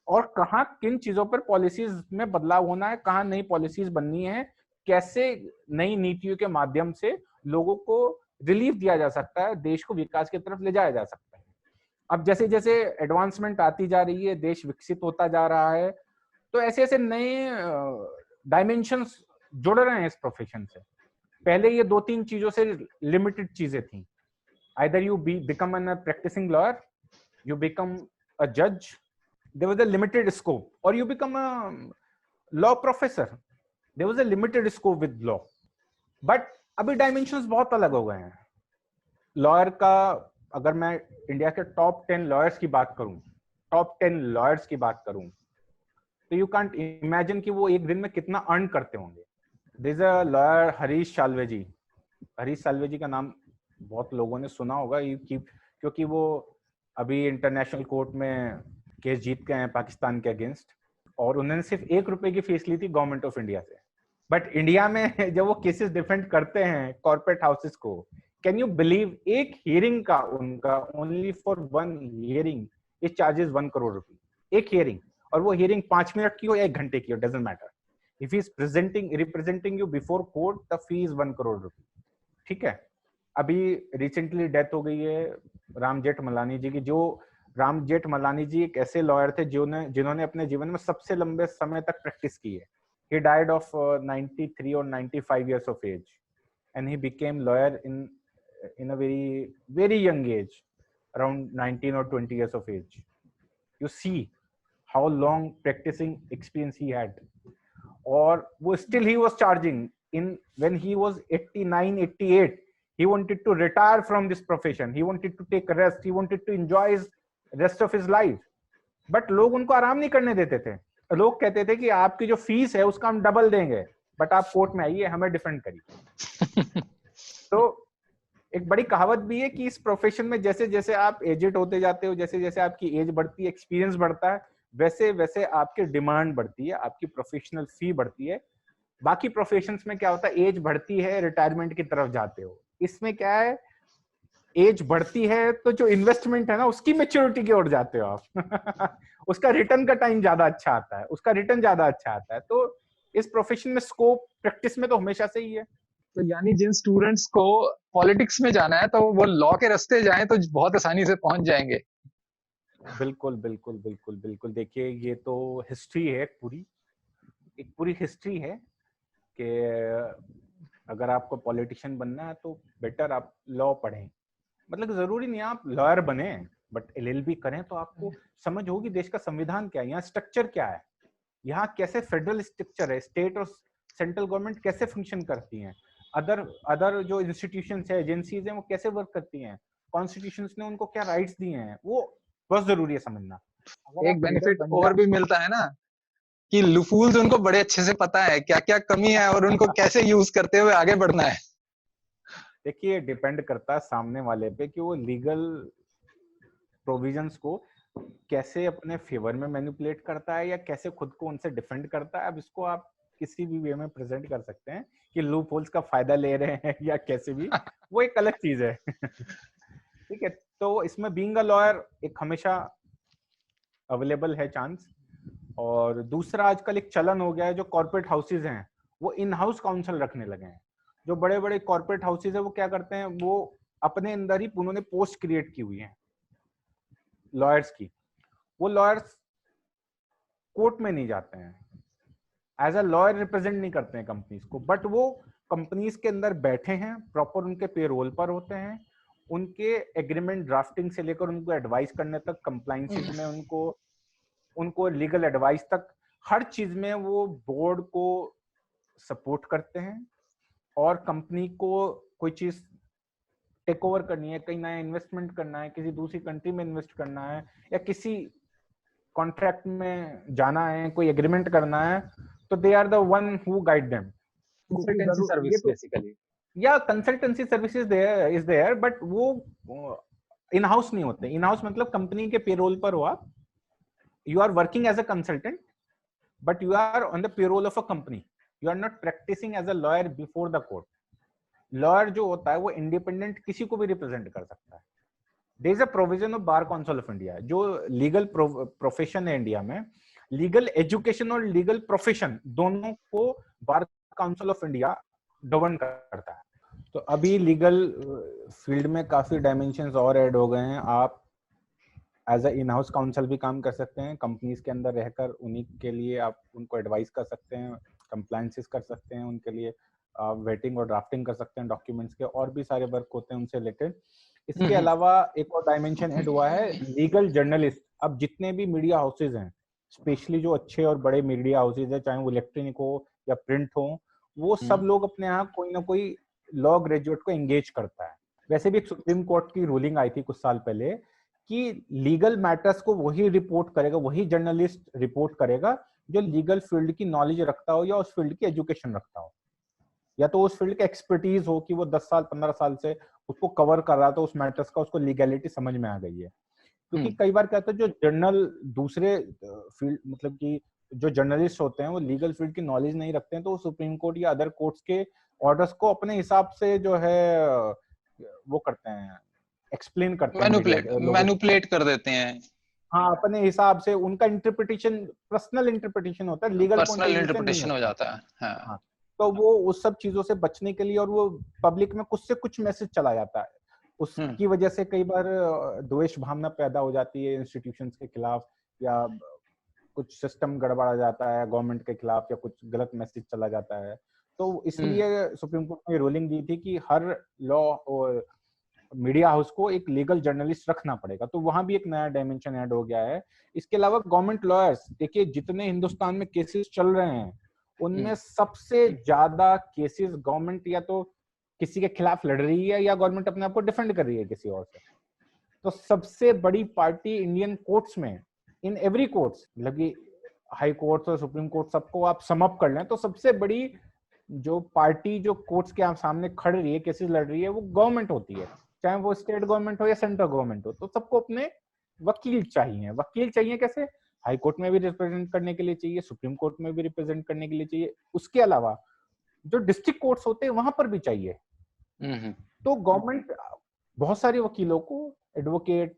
और कहाँ किन चीजों पर पॉलिसीज में बदलाव होना है, कहाँ नई पॉलिसीज बननी है, कैसे नई नीतियों के माध्यम से लोगों को रिलीफ दिया जा सकता है, देश को विकास की तरफ ले जाया जा सकता है। अब जैसे जैसे एडवांसमेंट आती जा रही है, देश विकसित होता जा रहा है, तो ऐसे ऐसे नए डायमेंशंस जुड़ रहे हैं इस प्रोफेशन से। पहले ये 2-3 चीजों से लिमिटेड चीजें थी, either you become an practicing lawyer, you become a जज, there was a limited scope, or you become a law professor, there was a limited scope with law. but अभी डायमेंशंस बहुत अलग हो गए हैं लॉयर का। अगर मैं इंडिया के टॉप 10 लॉयर्स की बात करूं, टॉप 10 लॉयर्स की बात करूं, तो यू कांट इमेजिन कि वो एक दिन में कितना अर्न करते होंगे। There is a lawyer Harish Salve ji, Harish Salve ji का नाम बहुत लोगों ने सुना होगा, क्योंकि वो अभी इंटरनेशनल कोर्ट में केस जीत गए हैं पाकिस्तान के अगेंस्ट, और उन्होंने सिर्फ 1 रुपए की फीस ली थी गवर्नमेंट ऑफ इंडिया से। बट इंडिया में जब वो केसेस डिफेंड करते हैं कॉर्पोरेट हाउसेस को कैन यू बिलीव, एक हियरिंग का उनका, only for one hearing it charges 1 crore रुपए, एक हियरिंग, और वो हियरिंग 5 मिनट की हो या 1 घंटे की हो, doesn't matter. If he is representing you before court, the fee is 1 crore रुपए। ठीक है। अभी रिसेंटली डेथ हो गई है राम जेठमलानी जी की। जो राम जेठमलानी जी एक ऐसे लॉयर थे जिन्होंने अपने जीवन में सबसे लंबे समय तक प्रैक्टिस की है। He died of 93 or 95 years of age, and he became lawyer in a very young age, around 19 or 20 years of age. You see how long practicing experience he had, or still he was charging. In when he was 89, 88, he wanted to retire from this profession. He wanted to take a rest. He wanted to enjoy his rest of his life. But लोग उनको आराम नहीं करने देते थे। लोग कहते थे कि आपकी जो फीस है उसका हम डबल देंगे, बट आप कोर्ट में आइए, हमें डिफेंड करिए। तो एक बड़ी कहावत भी है कि इस प्रोफेशन में जैसे जैसे आप एजेड होते जाते हो, जैसे जैसे आपकी एज बढ़ती है, एक्सपीरियंस बढ़ता है, वैसे वैसे आपकी डिमांड बढ़ती है, आपकी प्रोफेशनल फी बढ़ती है। बाकी प्रोफेशंस में क्या होता है, एज बढ़ती है, रिटायरमेंट की तरफ जाते हो। इसमें क्या है, एज बढ़ती है तो जो इन्वेस्टमेंट है ना उसकी मेच्योरिटी की ओर जाते हो आप। उसका रिटर्न का टाइम ज्यादा अच्छा आता है, उसका रिटर्न ज्यादा अच्छा आता है। तो इस प्रोफेशन में स्कोप प्रैक्टिस में तो हमेशा से ही है। तो यानी जिन स्टूडेंट्स को पॉलिटिक्स में जाना है तो वो लॉ के रास्ते जाएं तो बहुत आसानी से पहुंच जाएंगे। बिल्कुल बिल्कुल बिल्कुल बिल्कुल। देखिए ये तो हिस्ट्री है पूरी, एक पूरी हिस्ट्री है कि अगर आपको पॉलिटिशियन बनना है तो बेटर आप लॉ पढ़ें। मतलब जरूरी नहीं आप लॉयर बने, बट एलएलबी करें तो आपको समझ होगी देश का संविधान क्या है, यहाँ स्ट्रक्चर क्या है, यहाँ कैसे फेडरल स्ट्रक्चर है, स्टेट और सेंट्रल गवर्नमेंट कैसे फंक्शन करती हैं, अदर अदर जो इंस्टीट्यूशंस है, एजेंसीज हैं, वो कैसे वर्क करती हैं, कॉन्स्टिट्यूशंस ने उनको क्या राइट्स दिए हैं, वो बहुत जरूरी है समझना। अगर एक आप लीडर बेनिफिट बन और भी मिलता है ना कि लूफूल्स उनको बड़े अच्छे से पता है क्या क्या कमी है और उनको कैसे यूज करते हुए आगे बढ़ना है। देखिए डिपेंड करता है सामने वाले पे कि वो लीगल प्रोविजंस को कैसे अपने फेवर में मैनिपुलेट करता है या कैसे खुद को उनसे डिफेंड करता है। अब इसको आप किसी भी वे में प्रेजेंट कर सकते हैं कि लूप होल्स का फायदा ले रहे हैं या कैसे भी, वो एक अलग चीज है। ठीक है। तो इसमें बीइंग अ लॉयर एक हमेशा अवेलेबल है चांस। और दूसरा आजकल एक चलन हो गया है, जो कॉर्पोरेट हाउसेज हैं वो इन हाउस काउंसिल रखने लगे हैं। जो बड़े बड़े कॉर्पोरेट हाउसेज है वो क्या करते हैं, वो अपने अंदर ही उन्होंने पोस्ट क्रिएट की हुई है लॉयर्स की। वो लॉयर्स कोर्ट में नहीं जाते हैं, एज अ लॉयर रिप्रेजेंट नहीं करते हैं कंपनीज को, बट वो कंपनीज के अंदर बैठे हैं, प्रॉपर उनके पेरोल पर होते हैं, उनके एग्रीमेंट ड्राफ्टिंग से लेकर उनको एडवाइस करने तक, कंप्लाइंसेस में उनको उनको लीगल एडवाइस तक, हर चीज में वो बोर्ड को सपोर्ट करते हैं। और कंपनी को कोई चीज टेक ओवर करनी है, कहीं नया इन्वेस्टमेंट करना है, किसी दूसरी कंट्री में इन्वेस्ट करना है, या किसी कॉन्ट्रैक्ट में जाना है, कोई एग्रीमेंट करना है, तो they are the one who guide them. Consultancy ये सर्विस तो बेसिकली। या consultancy services is there, but वो इन हाउस नहीं होते। इन हाउस मतलब कंपनी के पेरोल पर हो आप, you are working as a consultant but you are on the payroll of a company, you are not practicing as a lawyer before the court. Lawyer जो होता है वो इंडिपेंडेंट किसी को भी रिप्रेजेंट कर सकता है। There is a provision of bar council of India, जो लीगल प्रोफेशन है इंडिया में, लीगल एजुकेशन और लीगल प्रोफेशन दोनों को bar council of India govern करता है। तो अभी लीगल फील्ड में काफी डायमेंशंस और ऐड हो गए हैं। आप as a in house counsel भी काम कर सकते हैं, कंपनीज के अंदर रहकर उन्हीं के लिए आप उनको एडवाइस कर सकते हैं, कंप्लायंसेस कर सकते हैं उनके लिए, वेटिंग और ड्राफ्टिंग कर सकते हैं डॉक्यूमेंट्स के, और भी सारे वर्क होते हैं उनसे रिलेटेड। इसके अलावा एक और डायमेंशन ऐड हुआ है, लीगल जर्नलिस्ट। अब जितने भी मीडिया हाउसेज हैं, स्पेशली जो अच्छे और बड़े मीडिया हाउसेज है, चाहे वो इलेक्ट्रॉनिक हो या प्रिंट हो, वो सब लोग अपने यहाँ कोई ना कोई लॉ ग्रेजुएट को एंगेज करता है। वैसे भी एक सुप्रीम कोर्ट की रूलिंग आई थी कुछ साल पहले कि लीगल मैटर्स को वही रिपोर्ट करेगा, वही जर्नलिस्ट रिपोर्ट करेगा जो लीगल फील्ड की नॉलेज रखता हो या उस फील्ड की एजुकेशन रखता हो, या तो उस फील्ड का एक्सपर्टीज हो कि वो 10 साल 15 साल से उसको कवर कर रहा था, उस मैटर्स का उसको लीगैलिटी समझ में आ गई है। क्योंकि कई बार क्या होता है, जो जर्नल दूसरे फील्ड मतलब कि जो जर्नलिस्ट होते हैं वो लीगल फील्ड की नॉलेज नहीं रखते हैं, तो सुप्रीम कोर्ट या अदर कोर्ट्स के ऑर्डर्स को अपने हिसाब से जो है वो करते हैं, एक्सप्लेन करते हैं मीडिया मैनिपुलेट कर देते हैं। हाँ, अपने हिसाब से उनका इंटरप्रिटेशन पर्सनल इंटरप्रिटेशन होता है, लीगल पॉइंट ऑफ व्यू से नहीं हो होता। जाता है। हाँ। हाँ, तो वो उस सब चीजों से बचने के लिए, और वो पब्लिक में कुछ से कुछ मैसेज चला जाता है, उसकी वजह से कई बार द्वेष भावना पैदा हो जाती है इंस्टीट्यूशंस के खिलाफ, या कुछ सिस्टम गड़बड़ा जाता है गवर्नमेंट के खिलाफ, या कुछ गलत मैसेज चला जाता है। तो इसलिए सुप्रीम कोर्ट ने रूलिंग दी थी कि हर लॉ मीडिया हाउस को एक लीगल जर्नलिस्ट रखना पड़ेगा। तो वहां भी एक नया डायमेंशन ऐड हो गया है। इसके अलावा गवर्नमेंट लॉयर्स, देखिए जितने हिंदुस्तान में केसेस चल रहे हैं उनमें सबसे ज्यादा केसेस गवर्नमेंट या तो किसी के खिलाफ लड़ रही है, या गवर्नमेंट अपने आप को डिफेंड कर रही है किसी और से। तो सबसे बड़ी पार्टी इंडियन कोर्ट्स में, इन एवरी कोर्ट्स, लगी हाई कोर्ट्स और सुप्रीम कोर्ट, सबको आप सम अप कर लें तो सबसे बड़ी जो पार्टी जो कोर्ट्स के सामने खड़ रही है, केसेस लड़ रही है, वो गवर्नमेंट होती है, चाहे वो स्टेट गवर्नमेंट हो या सेंट्रल गवर्नमेंट हो। तो सबको अपने वकील चाहिए। वकील चाहिए कैसे? हाई कोर्ट में भी रिप्रेजेंट करने के लिए चाहिए, सुप्रीम कोर्ट में भी रिप्रेजेंट करने के लिए चाहिए, उसके अलावा जो डिस्ट्रिक्ट कोर्ट्स होते हैं वहां पर भी चाहिए। तो गवर्नमेंट बहुत सारे वकीलों को एडवोकेट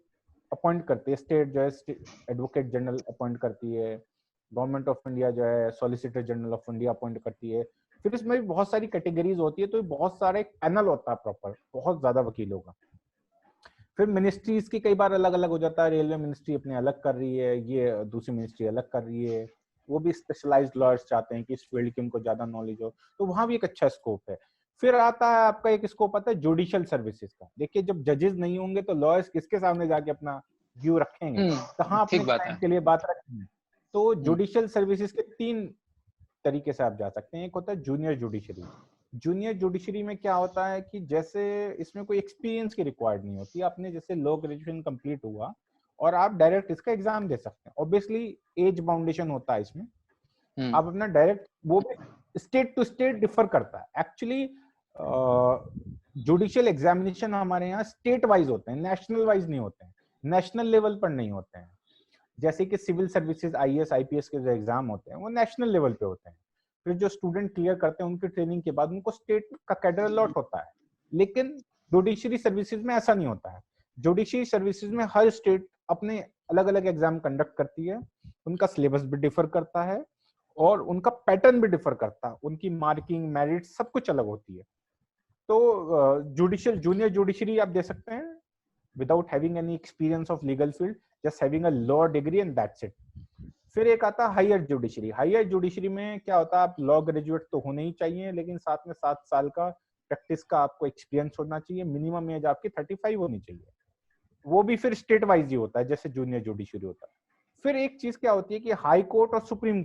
अपॉइंट करती है, स्टेट जो है एडवोकेट जनरल अपॉइंट करती है, गवर्नमेंट ऑफ इंडिया जो है solicitor general of India appoint करती है। फिर इसमें भी बहुत सारी कैटेगरीज होती है, तो बहुत सारे पैनल होता है प्रॉपर, बहुत ज्यादा वकीलों का। फिर मिनिस्ट्रीज की कई बार अलग अलग हो जाता है, रेलवे मिनिस्ट्री अपने अलग कर रही है, ये दूसरी मिनिस्ट्री अलग कर रही है, वो भी स्पेशलाइज्ड लॉयर्स चाहते हैं कि इस फील्ड की उनको ज्यादा नॉलेज हो, तो वहां भी एक अच्छा स्कोप है। फिर आता है आपका एक स्कोप आता है जुडिशियल सर्विसेज का। देखिए जब जजेस नहीं होंगे तो लॉयर्स किसके सामने जाके अपना व्यू रखेंगे, कहाँ अपने क्लाइंट के लिए बात रखेंगे। तो जुडिशियल सर्विसेज के 3 तरीके से आप जा सकते हैं। एक होता है जूनियर जुडिशरी। जूनियर जुडिशरी में क्या होता है कि जैसे इसमें कोई एक्सपीरियंस की रिक्वायर्ड नहीं होती, आपने जैसे लॉ ग्रेजुएशन कंप्लीट हुआ और आप डायरेक्ट इसका एग्जाम दे सकते हैं। ऑब्वियसली एज बाउंडेशन होता है इसमें, आप अपना डायरेक्ट, वो स्टेट टू स्टेट डिफर करता है एक्चुअली। जुडिशियल एग्जामिनेशन हमारे यहाँ स्टेट वाइज होते हैं, नेशनल वाइज नहीं होते हैं, नेशनल लेवल पर नहीं होते हैं। जैसे कि सिविल सर्विसेज आईएएस आईपीएस के जो एग्जाम होते हैं वो नेशनल लेवल पे होते हैं। फिर जो स्टूडेंट क्लियर करते हैं उनकी ट्रेनिंग के बाद उनको स्टेट का कैडर अलॉट होता है। लेकिन जुडिशरी सर्विसेज में ऐसा नहीं होता है। जुडिशरी सर्विसेज में हर स्टेट अपने अलग अलग एग्जाम कंडक्ट करती है, उनका सिलेबस भी डिफर करता है और उनका पैटर्न भी डिफर करता है, उनकी मार्किंग मेरिट सब कुछ अलग होती है। तो जुडिशियल जूनियर जुडिशरी आप दे सकते हैं without having any experience of legal field, just having a law degree and that's it. फिर एक आता है हायर जुडिशरी। हायर जुडिशरी में क्या होता है, आप लॉ ग्रेजुएट तो होने ही चाहिए, लेकिन साथ में 7 साल का प्रैक्टिस का आपको एक्सपीरियंस होना चाहिए, मिनिमम एज आपकी 35 होनी चाहिए। वो भी फिर स्टेट वाइज ही होता है जैसे जूनियर जुडिशरी होता है। फिर एक चीज क्या होती है कि हाई कोर्ट और सुप्रीम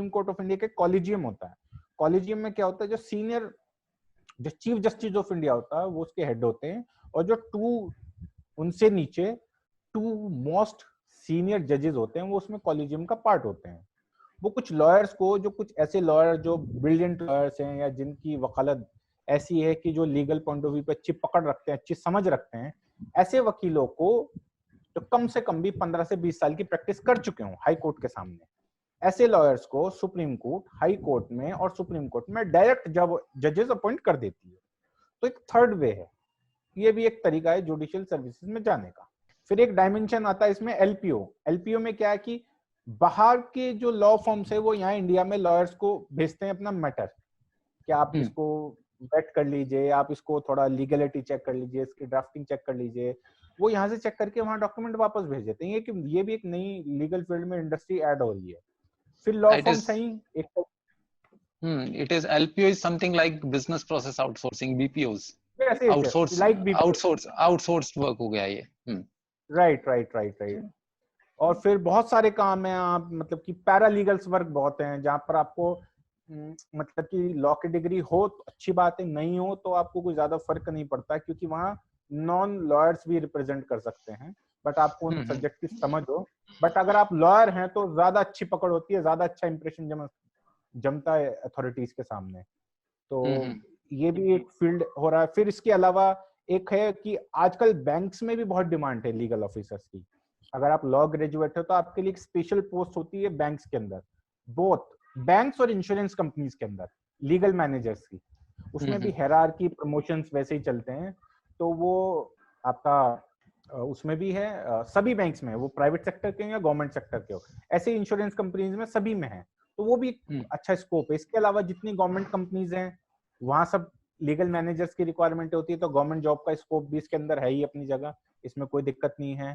कोर्ट ऑफ इंडिया के कॉलेजियम होता है। कॉलेजियम में क्या होता है, जो चीफ जस्टिस ऑफ इंडिया होता है वो उसके हेड होते हैं, और जो उनसे नीचे 2 मोस्ट सीनियर जजेस होते हैं वो उसमें कॉलेजियम का पार्ट होते हैं। वो कुछ लॉयर्स को, जो कुछ ऐसे लॉयर जो ब्रिलियंट लॉयर्स हैं या जिनकी वकालत ऐसी है कि जो लीगल पॉइंट ऑफ व्यू पे अच्छी पकड़ रखते हैं, अच्छी समझ रखते हैं, ऐसे वकीलों को जो कम से कम भी 15 से 20 साल की प्रैक्टिस कर चुके हों हाई कोर्ट के सामने, ऐसे लॉयर्स को सुप्रीम कोर्ट, हाई कोर्ट में और सुप्रीम कोर्ट में डायरेक्ट जजेस अपॉइंट कर देती है। तो एक थर्ड वे है, ये भी एक तरीका है जुडिशियल सर्विसेज में जाने का। फिर एक डायमेंशन आता है इसमें एलपीओ। एलपीओ में क्या है कि बाहर के जो लॉ फॉर्म्स है वो यहाँ इंडिया में लॉयर्स को भेजते हैं अपना मैटर, कि आप इसको वेट कर लीजिए, आप इसको थोड़ा लीगलिटी चेक कर लीजिए, इसकी ड्राफ्टिंग चेक कर लीजिए। वो यहाँ से चेक करके वहाँ डॉक्यूमेंट वापस भेज देते हैं। ये भी एक नई लीगल फील्ड में इंडस्ट्री ऐड हो रही है। फिर लॉ फॉर्म सही एक it is LPO is something like business process outsourcing, BPOs, outsourced work हो गया ये। राइट। और फिर बहुत सारे काम हैं, आप मतलब कि पैरालीगल्स वर्क बहुत हैं जहां पर आपको मतलब कि लॉ की डिग्री हो तो अच्छी बात है, नहीं हो तो आपको कोई ज्यादा फर्क नहीं पड़ता, क्योंकि वहाँ नॉन लॉयर्स भी रिप्रेजेंट कर सकते हैं, बट आपको उन सब्जेक्ट की समझ हो। बट अगर आप लॉयर हैं तो ज्यादा अच्छी पकड़ होती है, ज्यादा अच्छा इंप्रेशन जमता है अथॉरिटीज के सामने। तो ये भी एक फील्ड हो रहा है। फिर इसके अलावा एक है कि आजकल बैंक्स में भी बहुत डिमांड है लीगल ऑफिसर्स की। अगर आप लॉ ग्रेजुएट हो तो आपके लिए एक स्पेशल पोस्ट होती है बैंक्स के अंदर, बोथ बैंक्स और इंश्योरेंस कंपनीज के अंदर, लीगल मैनेजर्स की। उसमें भी हायरार्की, प्रमोशंस वैसे ही चलते हैं। तो वो आपका उसमें भी है, सभी बैंक्स में, वो प्राइवेट सेक्टर के या गवर्नमेंट सेक्टर के हो, ऐसे इंश्योरेंस कंपनीज में सभी में है। तो वो भी अच्छा स्कोप है। इसके अलावा जितनी गवर्नमेंट कंपनीज हैं वहां सब लीगल मैनेजर्स की रिक्वायरमेंट होती है, तो गवर्नमेंट जॉब का स्कोप भी इसके अंदर है ही अपनी जगह, इसमें कोई दिक्कत नहीं है।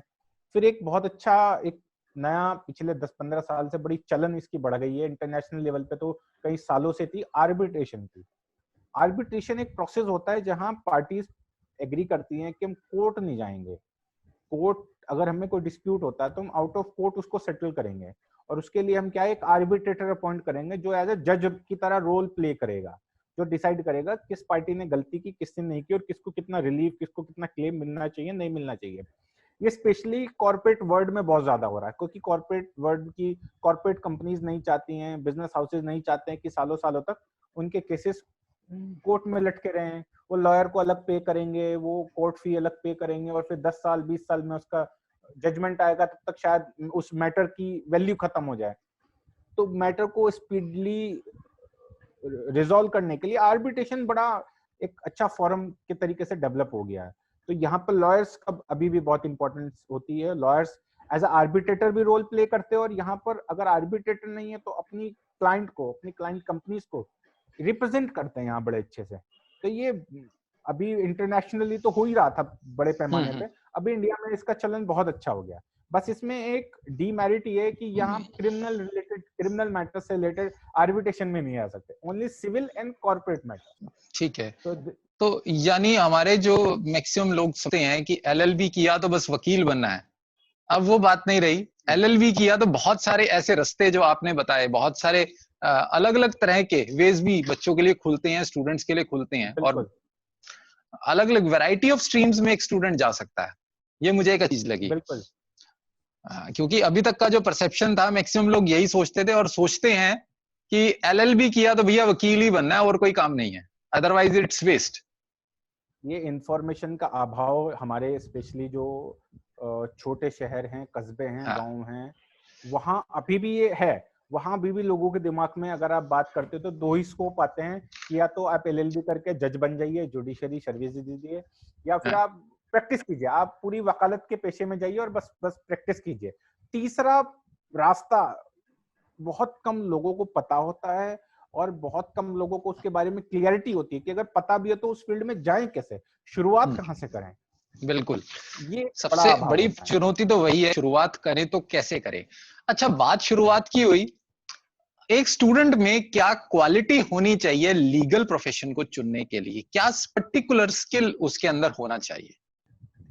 फिर एक बहुत अच्छा एक नया पिछले 10-15 साल से बड़ी चलन इसकी बढ़ गई है इंटरनेशनल लेवल पे, तो कई सालों से थी, आर्बिट्रेशन की। आर्बिट्रेशन एक प्रोसेस होता है जहां पार्टीज एग्री करती हैं कि हम कोर्ट नहीं जाएंगे। कोर्ट, अगर हमें कोई डिस्प्यूट होता है तो हम आउट ऑफ कोर्ट उसको सेटल करेंगे, और उसके लिए हम क्या है, एक आर्बिट्रेटर अपॉइंट करेंगे जो एज ए जज की तरह रोल प्ले करेगा, जो डिसाइड करेगा किस पार्टी ने गलती की, किसने नहीं की, और किसको कितना रिलीफ, किसको कितना क्लेम मिलना चाहिए, नहीं मिलना चाहिए। ये स्पेशली कॉर्पोरेट वर्ल्ड में बहुत ज्यादा हो रहा है, क्योंकि कॉर्पोरेट वर्ल्ड की कॉर्पोरेट कंपनीज नहीं चाहती हैं, बिजनेस हाउसेज नहीं चाहते हैं कि सालों सालों तक उनके केसेस कोर्ट में लटके रहे हैं। वो लॉयर को अलग पे करेंगे, वो कोर्ट फी अलग पे करेंगे, और फिर 10 साल 20 साल में उसका जजमेंट आएगा, तब तक शायद उस मैटर की वैल्यू खत्म हो जाए। तो मैटर को स्पीडली रिजॉल्व करने के लिए आर्बिट्रेशन बड़ा एक अच्छा फॉरम के तरीके से डेवलप हो गया है। तो यहाँ पर लॉयर्स का अभी भी बहुत इंपॉर्टेंस होती है। लॉयर्स एज अ आर्बिट्रेटर भी रोल प्ले करते हैं, और यहाँ पर अगर आर्बिट्रेटर नहीं है तो अपनी क्लाइंट को, अपनी क्लाइंट कंपनीज को रिप्रेजेंट करते हैं यहाँ बड़े अच्छे से। तो ये अभी इंटरनेशनली तो हो ही रहा था बड़े पैमाने पे, अभी इंडिया में इसका चलन बहुत अच्छा हो गया। बस इसमें एक डीमेरिट ये है कि यहाँ क्रिमिनल मैटर से रिलेटेड आर्बिट्रेशन में नहीं आ सकते, only civil and corporate matter. ठीक है। तो यानी हमारे जो मैक्सिमम लोग सोचते हैं कि एलएलबी किया तो बस वकील बनना है, अब वो बात नहीं रही। एलएलबी किया तो बहुत सारे ऐसे रास्ते जो आपने बताए, बहुत सारे अलग अलग तरह के वेज भी बच्चों के लिए खुलते हैं, स्टूडेंट्स के लिए खुलते हैं, और अलग अलग वैरायटी ऑफ स्ट्रीम्स में एक स्टूडेंट जा सकता है। ये मुझे एक चीज लगी। बिल्कुल। क्योंकि अभी तक का जो परसेप्शन था, मैक्सिमम लोग यही सोचते थे और सोचते हैं कि एलएलबी किया तो भैया वकील ही बनना है और कोई काम नहीं है, अदरवाइज इट्स वेस्ट। ये इंफॉर्मेशन का अभाव हमारे स्पेशली जो छोटे शहर हैं, कस्बे हैं, गांव हैं, वहां अभी भी ये है। वहां भी लोगों के दिमाग में अगर आप बात करते हो तो दो ही स्कोप आते हैं कि या तो आप एलएलबी करके जज बन जाइए, जुडिशरी सर्विस दीजिए, या फिर आप प्रैक्टिस कीजिए, आप पूरी वकालत के पेशे में जाइए और बस प्रैक्टिस कीजिए। तीसरा रास्ता बहुत कम लोगों को पता होता है, और बहुत कम लोगों को उसके बारे में क्लियरिटी होती है कि अगर पता भी है तो उस फील्ड में जाएं कैसे, शुरुआत कहां से करें। बिल्कुल, ये सबसे बड़ी चुनौती तो वही है, शुरुआत करें तो कैसे करें। अच्छा, बात शुरुआत की हुई, एक स्टूडेंट में क्या क्वालिटी होनी चाहिए लीगल प्रोफेशन को चुनने के लिए, क्या पर्टिकुलर स्किल उसके अंदर होना चाहिए?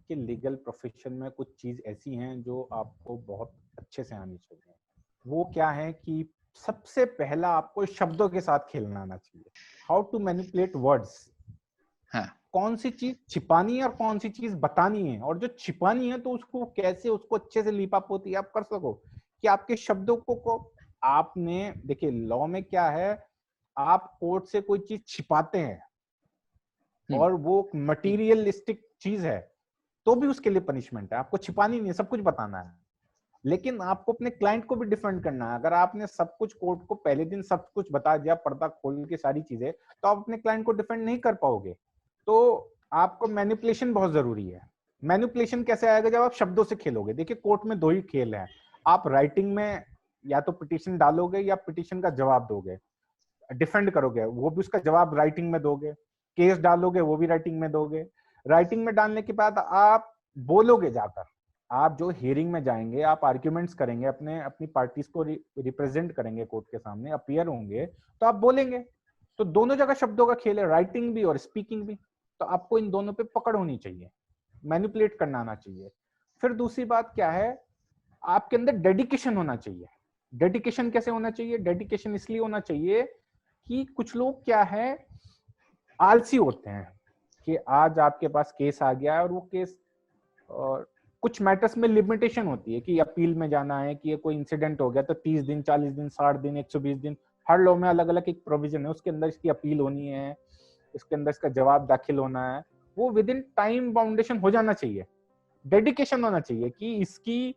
कि लीगल प्रोफेशन में कुछ चीज ऐसी हैं जो आपको बहुत अच्छे से आनी चाहिए। वो क्या है कि सबसे पहला आपको शब्दों के साथ खेलना आना चाहिए, हाउ टू मैनिपुलेट वर्ड्स। कौन सी चीज छिपानी है और कौन सी चीज बतानी है, और जो छिपानी है तो उसको कैसे, उसको अच्छे से लिपापोती आप कर सको कि आपके शब्दों को आपने, देखिए लॉ में क्या है, आप कोर्ट से कोई चीज छिपाते हैं और वो मटीरियलिस्टिक चीज है तो भी उसके लिए पनिशमेंट है। आपको छिपानी नहीं है, सब कुछ बताना है, लेकिन आपको अपने क्लाइंट को भी डिफेंड करना है। अगर आपने सब कुछ कोर्ट को पहले दिन सब कुछ बता दिया, पर्दा खोल के सारी चीजें, तो आप अपने क्लाइंट को डिफेंड नहीं कर पाओगे। तो आपको मैनिपुलेशन बहुत जरूरी है। मैनिपुलेशन कैसे आएगा? जब आप शब्दों से खेलोगे। देखिए कोर्ट में दो ही खेल है, आप राइटिंग में या तो पिटीशन डालोगे या पिटीशन का जवाब दोगे, डिफेंड करोगे, वो भी उसका जवाब राइटिंग में दोगे, केस डालोगे वो भी राइटिंग में दोगे। राइटिंग में डालने के बाद आप बोलोगे जाकर, आप जो हियरिंग में जाएंगे, आप आर्ग्यूमेंट्स करेंगे, अपनी पार्टीज को रिप्रेजेंट करेंगे कोर्ट के सामने, अपीयर होंगे, तो आप बोलेंगे। तो दोनों जगह शब्दों का खेल है, राइटिंग भी और स्पीकिंग भी। तो आपको इन दोनों पे पकड़ होनी चाहिए, मैनिपुलेट करना आना चाहिए। फिर दूसरी बात क्या है, आपके अंदर डेडिकेशन होना चाहिए। डेडिकेशन कैसे होना चाहिए? डेडिकेशन इसलिए होना चाहिए कि कुछ लोग क्या है, आलसी होते हैं कि आज आपके पास केस आ गया है और वो केस, और कुछ मैटर्स में लिमिटेशन होती है कि अपील में जाना है, कि ये कोई इंसिडेंट हो गया तो 30 दिन, 40 दिन, 60 दिन, 120 दिन, हर लॉ में अलग अलग एक प्रोविजन है, उसके अंदर इसकी अपील होनी है, इसके अंदर इसका जवाब दाखिल होना है, वो विद इन टाइम बाउंडेशन हो जाना चाहिए। डेडिकेशन होना चाहिए कि इसकी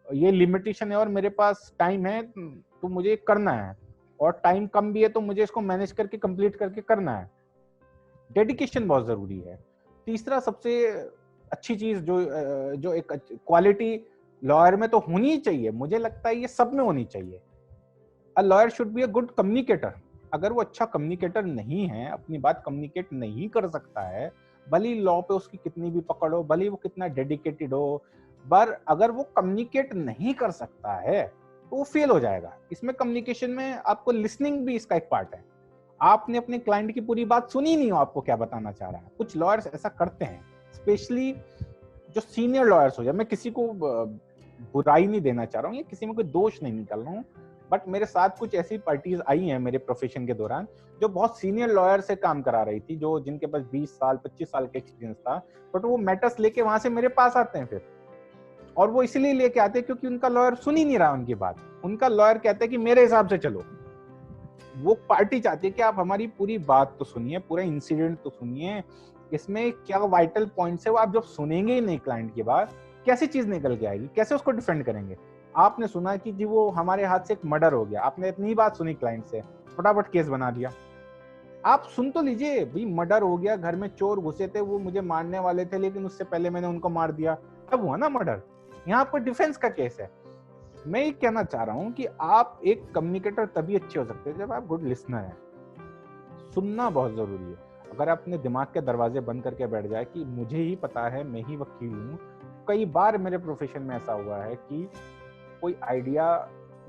ये लिमिटेशन है और मेरे पास टाइम है तो मुझे करना है, और टाइम कम भी है तो मुझे इसको मैनेज करके कंप्लीट करके करना है। डेडिकेशन बहुत जरूरी है। तीसरा सबसे अच्छी चीज जो एक क्वालिटी लॉयर में तो होनी ही चाहिए, मुझे लगता है ये सब में होनी चाहिए, a lawyer should be a good communicator. अगर वो अच्छा कम्युनिकेटर नहीं है, अपनी बात कम्युनिकेट नहीं कर सकता है, भले लॉ पे उसकी कितनी भी पकड़ हो, भले वो कितना डेडिकेटेड हो, पर अगर वो कम्युनिकेट नहीं कर सकता है तो वो फेल हो जाएगा। इसमें कम्युनिकेशन में आपको लिसनिंग भी इसका एक पार्ट है। आपने अपने क्लाइंट की पूरी बात सुनी नहीं हो, आपको क्या बताना चाह रहा है। कुछ लॉयर्स ऐसा करते हैं, स्पेशली जो सीनियर लॉयर्स हो जाए। मैं किसी को बुराई नहीं देना चाह रहा हूँ, या किसी में कोई दोष नहीं निकाल रहा हूँ, बट मेरे साथ कुछ ऐसी पार्टीज आई हैं मेरे प्रोफेशन के दौरान जो बहुत सीनियर लॉयर से काम करा रही थी, जो जिनके पास 20 साल 25 साल का एक्सपीरियंस था, बट वो मैटर्स लेके वहां से मेरे पास आते हैं फिर। और वो इसलिए लेके आते हैं क्योंकि उनका लॉयर सुन ही नहीं रहा उनकी बात। उनका लॉयर कहता है कि मेरे हिसाब से चलो। वो पार्टी चाहती है कि आप हमारी पूरी बात तो सुनिए, पूरा इंसिडेंट तो सुनिए, इसमें क्या वाइटल पॉइंट्स है वो आप जब सुनेंगे ही नहीं क्लाइंट की बात, कैसी चीज निकल के आएगी, कैसे उसको डिफेंड करेंगे। आपने सुना कि जी वो हमारे हाथ से एक मर्डर हो गया, आपने इतनी बात सुनी क्लाइंट से, फटाफट केस बना दिया। आप सुन तो लीजिए, भाई मर्डर हो गया, घर में चोर घुसे थे, वो मुझे मारने वाले थे, लेकिन उससे पहले मैंने उनको मार दिया, तब हुआ ना मर्डर। यहाँ पर डिफेंस का केस है। मैं ये कहना चाह रहा हूँ कि आप एक कम्युनिकेटर तभी अच्छे हो सकते हैं जब आप गुड लिसनर हैं। सुनना बहुत जरूरी है। अगर आप अपने दिमाग के दरवाजे बंद करके बैठ जाए कि मुझे ही पता है, मैं ही वकील हूँ, कई बार मेरे प्रोफेशन में ऐसा हुआ है कि कोई आइडिया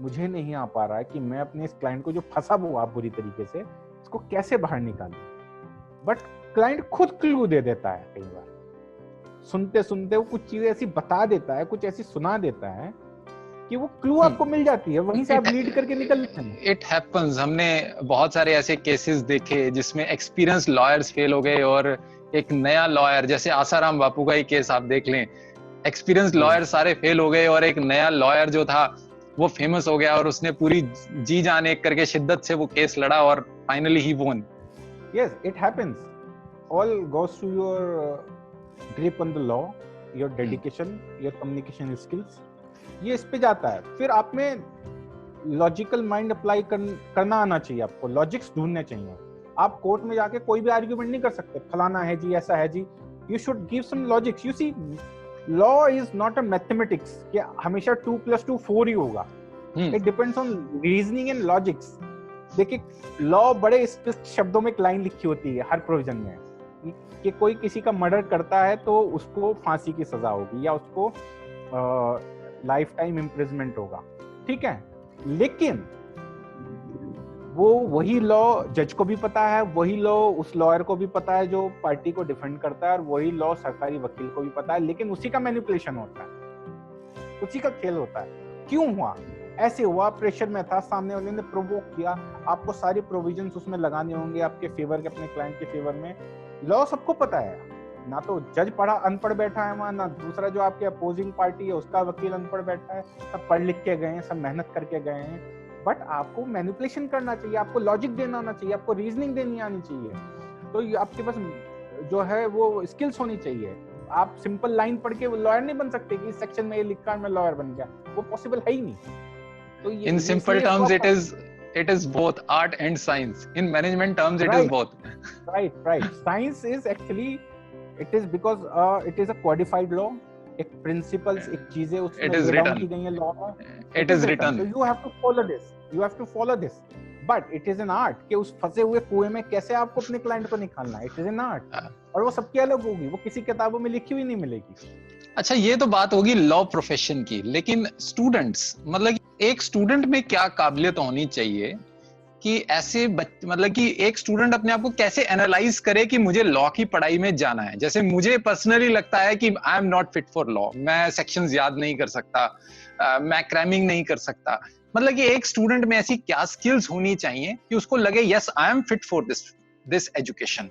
मुझे नहीं आ पा रहा है कि मैं अपने इस क्लाइंट को जो फंसा हुआ बुरी तरीके से, इसको कैसे बाहर निकालूं, बट क्लाइंट खुद क्लू दे देता है। कई बार सुनते सुनते वो कुछ चीजें ऐसी बता देता है, कुछ ऐसी सुना देता है कि वो क्लू आपको मिल जाती है, वहीं से आप लीड करके निकलते हैं। It happens. हमने बहुत सारे ऐसे केसेस देखे जिसमें एक्सपीरियंस लॉयर्स फेल हो गए और एक नया लॉयर, जैसे आसाराम बापू का ही केस आप देख लें, एक्सपीरियंस लॉयर सारे फेल हो गए और एक नया लॉयर जो था वो फेमस हो गया और उसने पूरी जी जान एक करके शिद्दत से वो केस लड़ा और फाइनली ही वोन। Yes, it happens. All goes to your grip on the law, your dedication, your communication skills. ये इस पे जाता है। फिर आप में लॉजिकल माइंड अप्लाई करना आना चाहिए, आपको लॉजिक्स ढूंढने चाहिए। आप कोर्ट में जाके कोई भी आर्ग्यूमेंट नहीं कर सकते, फलाना है जी, ऐसा है जी। You should give some logics. You see, law is not a mathematics कि हमेशा 2 + 2 4 ही होगा। It depends on reasoning and logics. देखिए, लॉ बड़े स्पष्ट शब्दों में एक लाइन लिखी होती है हर प्रोविजन में कि कोई किसी का मर्डर करता है तो उसको फांसी की सजा होगी या उसको लाइफ टाइम इम्प्रिजमेंट होगा, ठीक है। लेकिन वो वही लॉ जज को भी पता है, वही लॉ उस लॉयर को भी पता है जो पार्टी को डिफेंड करता है, और वही लॉ सरकारी वकील को भी पता है, लेकिन उसी का मैनिपुलेशन होता है, उसी का खेल होता है। क्यों हुआ? ऐसे हुआ, प्रेशर में था, सामने वाले ने प्रोवोक किया। आपको सारी प्रोविजंस उसमें लगाने होंगे आपके फेवर के, अपने क्लाइंट के फेवर में। लॉ सबको पता है, ना तो जज पढ़ा अनपढ़ बैठा है वहां, ना दूसरा जो आपके अपोजिंग पार्टी है उसका वकील अनपढ़ बैठा है। सब पढ़ लिख के गए हैं, सब मेहनत करके गए हैं, बट आपको मैनिपुलेशन करना चाहिए, आपको लॉजिक देना आना चाहिए, आपको रीजनिंग देनी आनी चाहिए। तो आपके पास जो है वो स्किल्स होनी चाहिए। आप सिंपल लाइन पढ़ के लॉयर नहीं बन सकते कि इस सेक्शन में ये लिखा है मैं लॉयर बन गया, वो पॉसिबल है ही नहीं। तो in simple terms it is both art and science. In management terms it is both. Right. Science is actually, it is because it is a codified law. एक principles, एक चीजें उसमें lay down की गई हैं law में, it is written. So you have to follow this, but it is an art कि उस फंसे हुए कुएं में कैसे आपको अपने क्लाइंट को निकालना है। It is an art, और वो सबकी अलग होगी, वो किसी किताबों में लिखी हुई नहीं मिलेगी। अच्छा, ये तो बात होगी लॉ प्रोफेशन की, लेकिन स्टूडेंट्स, मतलब एक स्टूडेंट में क्या काबिलियत होनी चाहिए कि ऐसे मतलब कि एक स्टूडेंट अपने आप को कैसे एनालाइज करे कि मुझे लॉ की पढ़ाई में जाना है। जैसे मुझे पर्सनली लगता है कि I am not fit for law, मैं सेक्शंस याद नहीं कर सकता, मैं क्रैमिंग नहीं कर सकता। मतलब कि एक स्टूडेंट में ऐसी क्या स्किल्स होनी चाहिए कि उसको लगे yes I am fit for this education.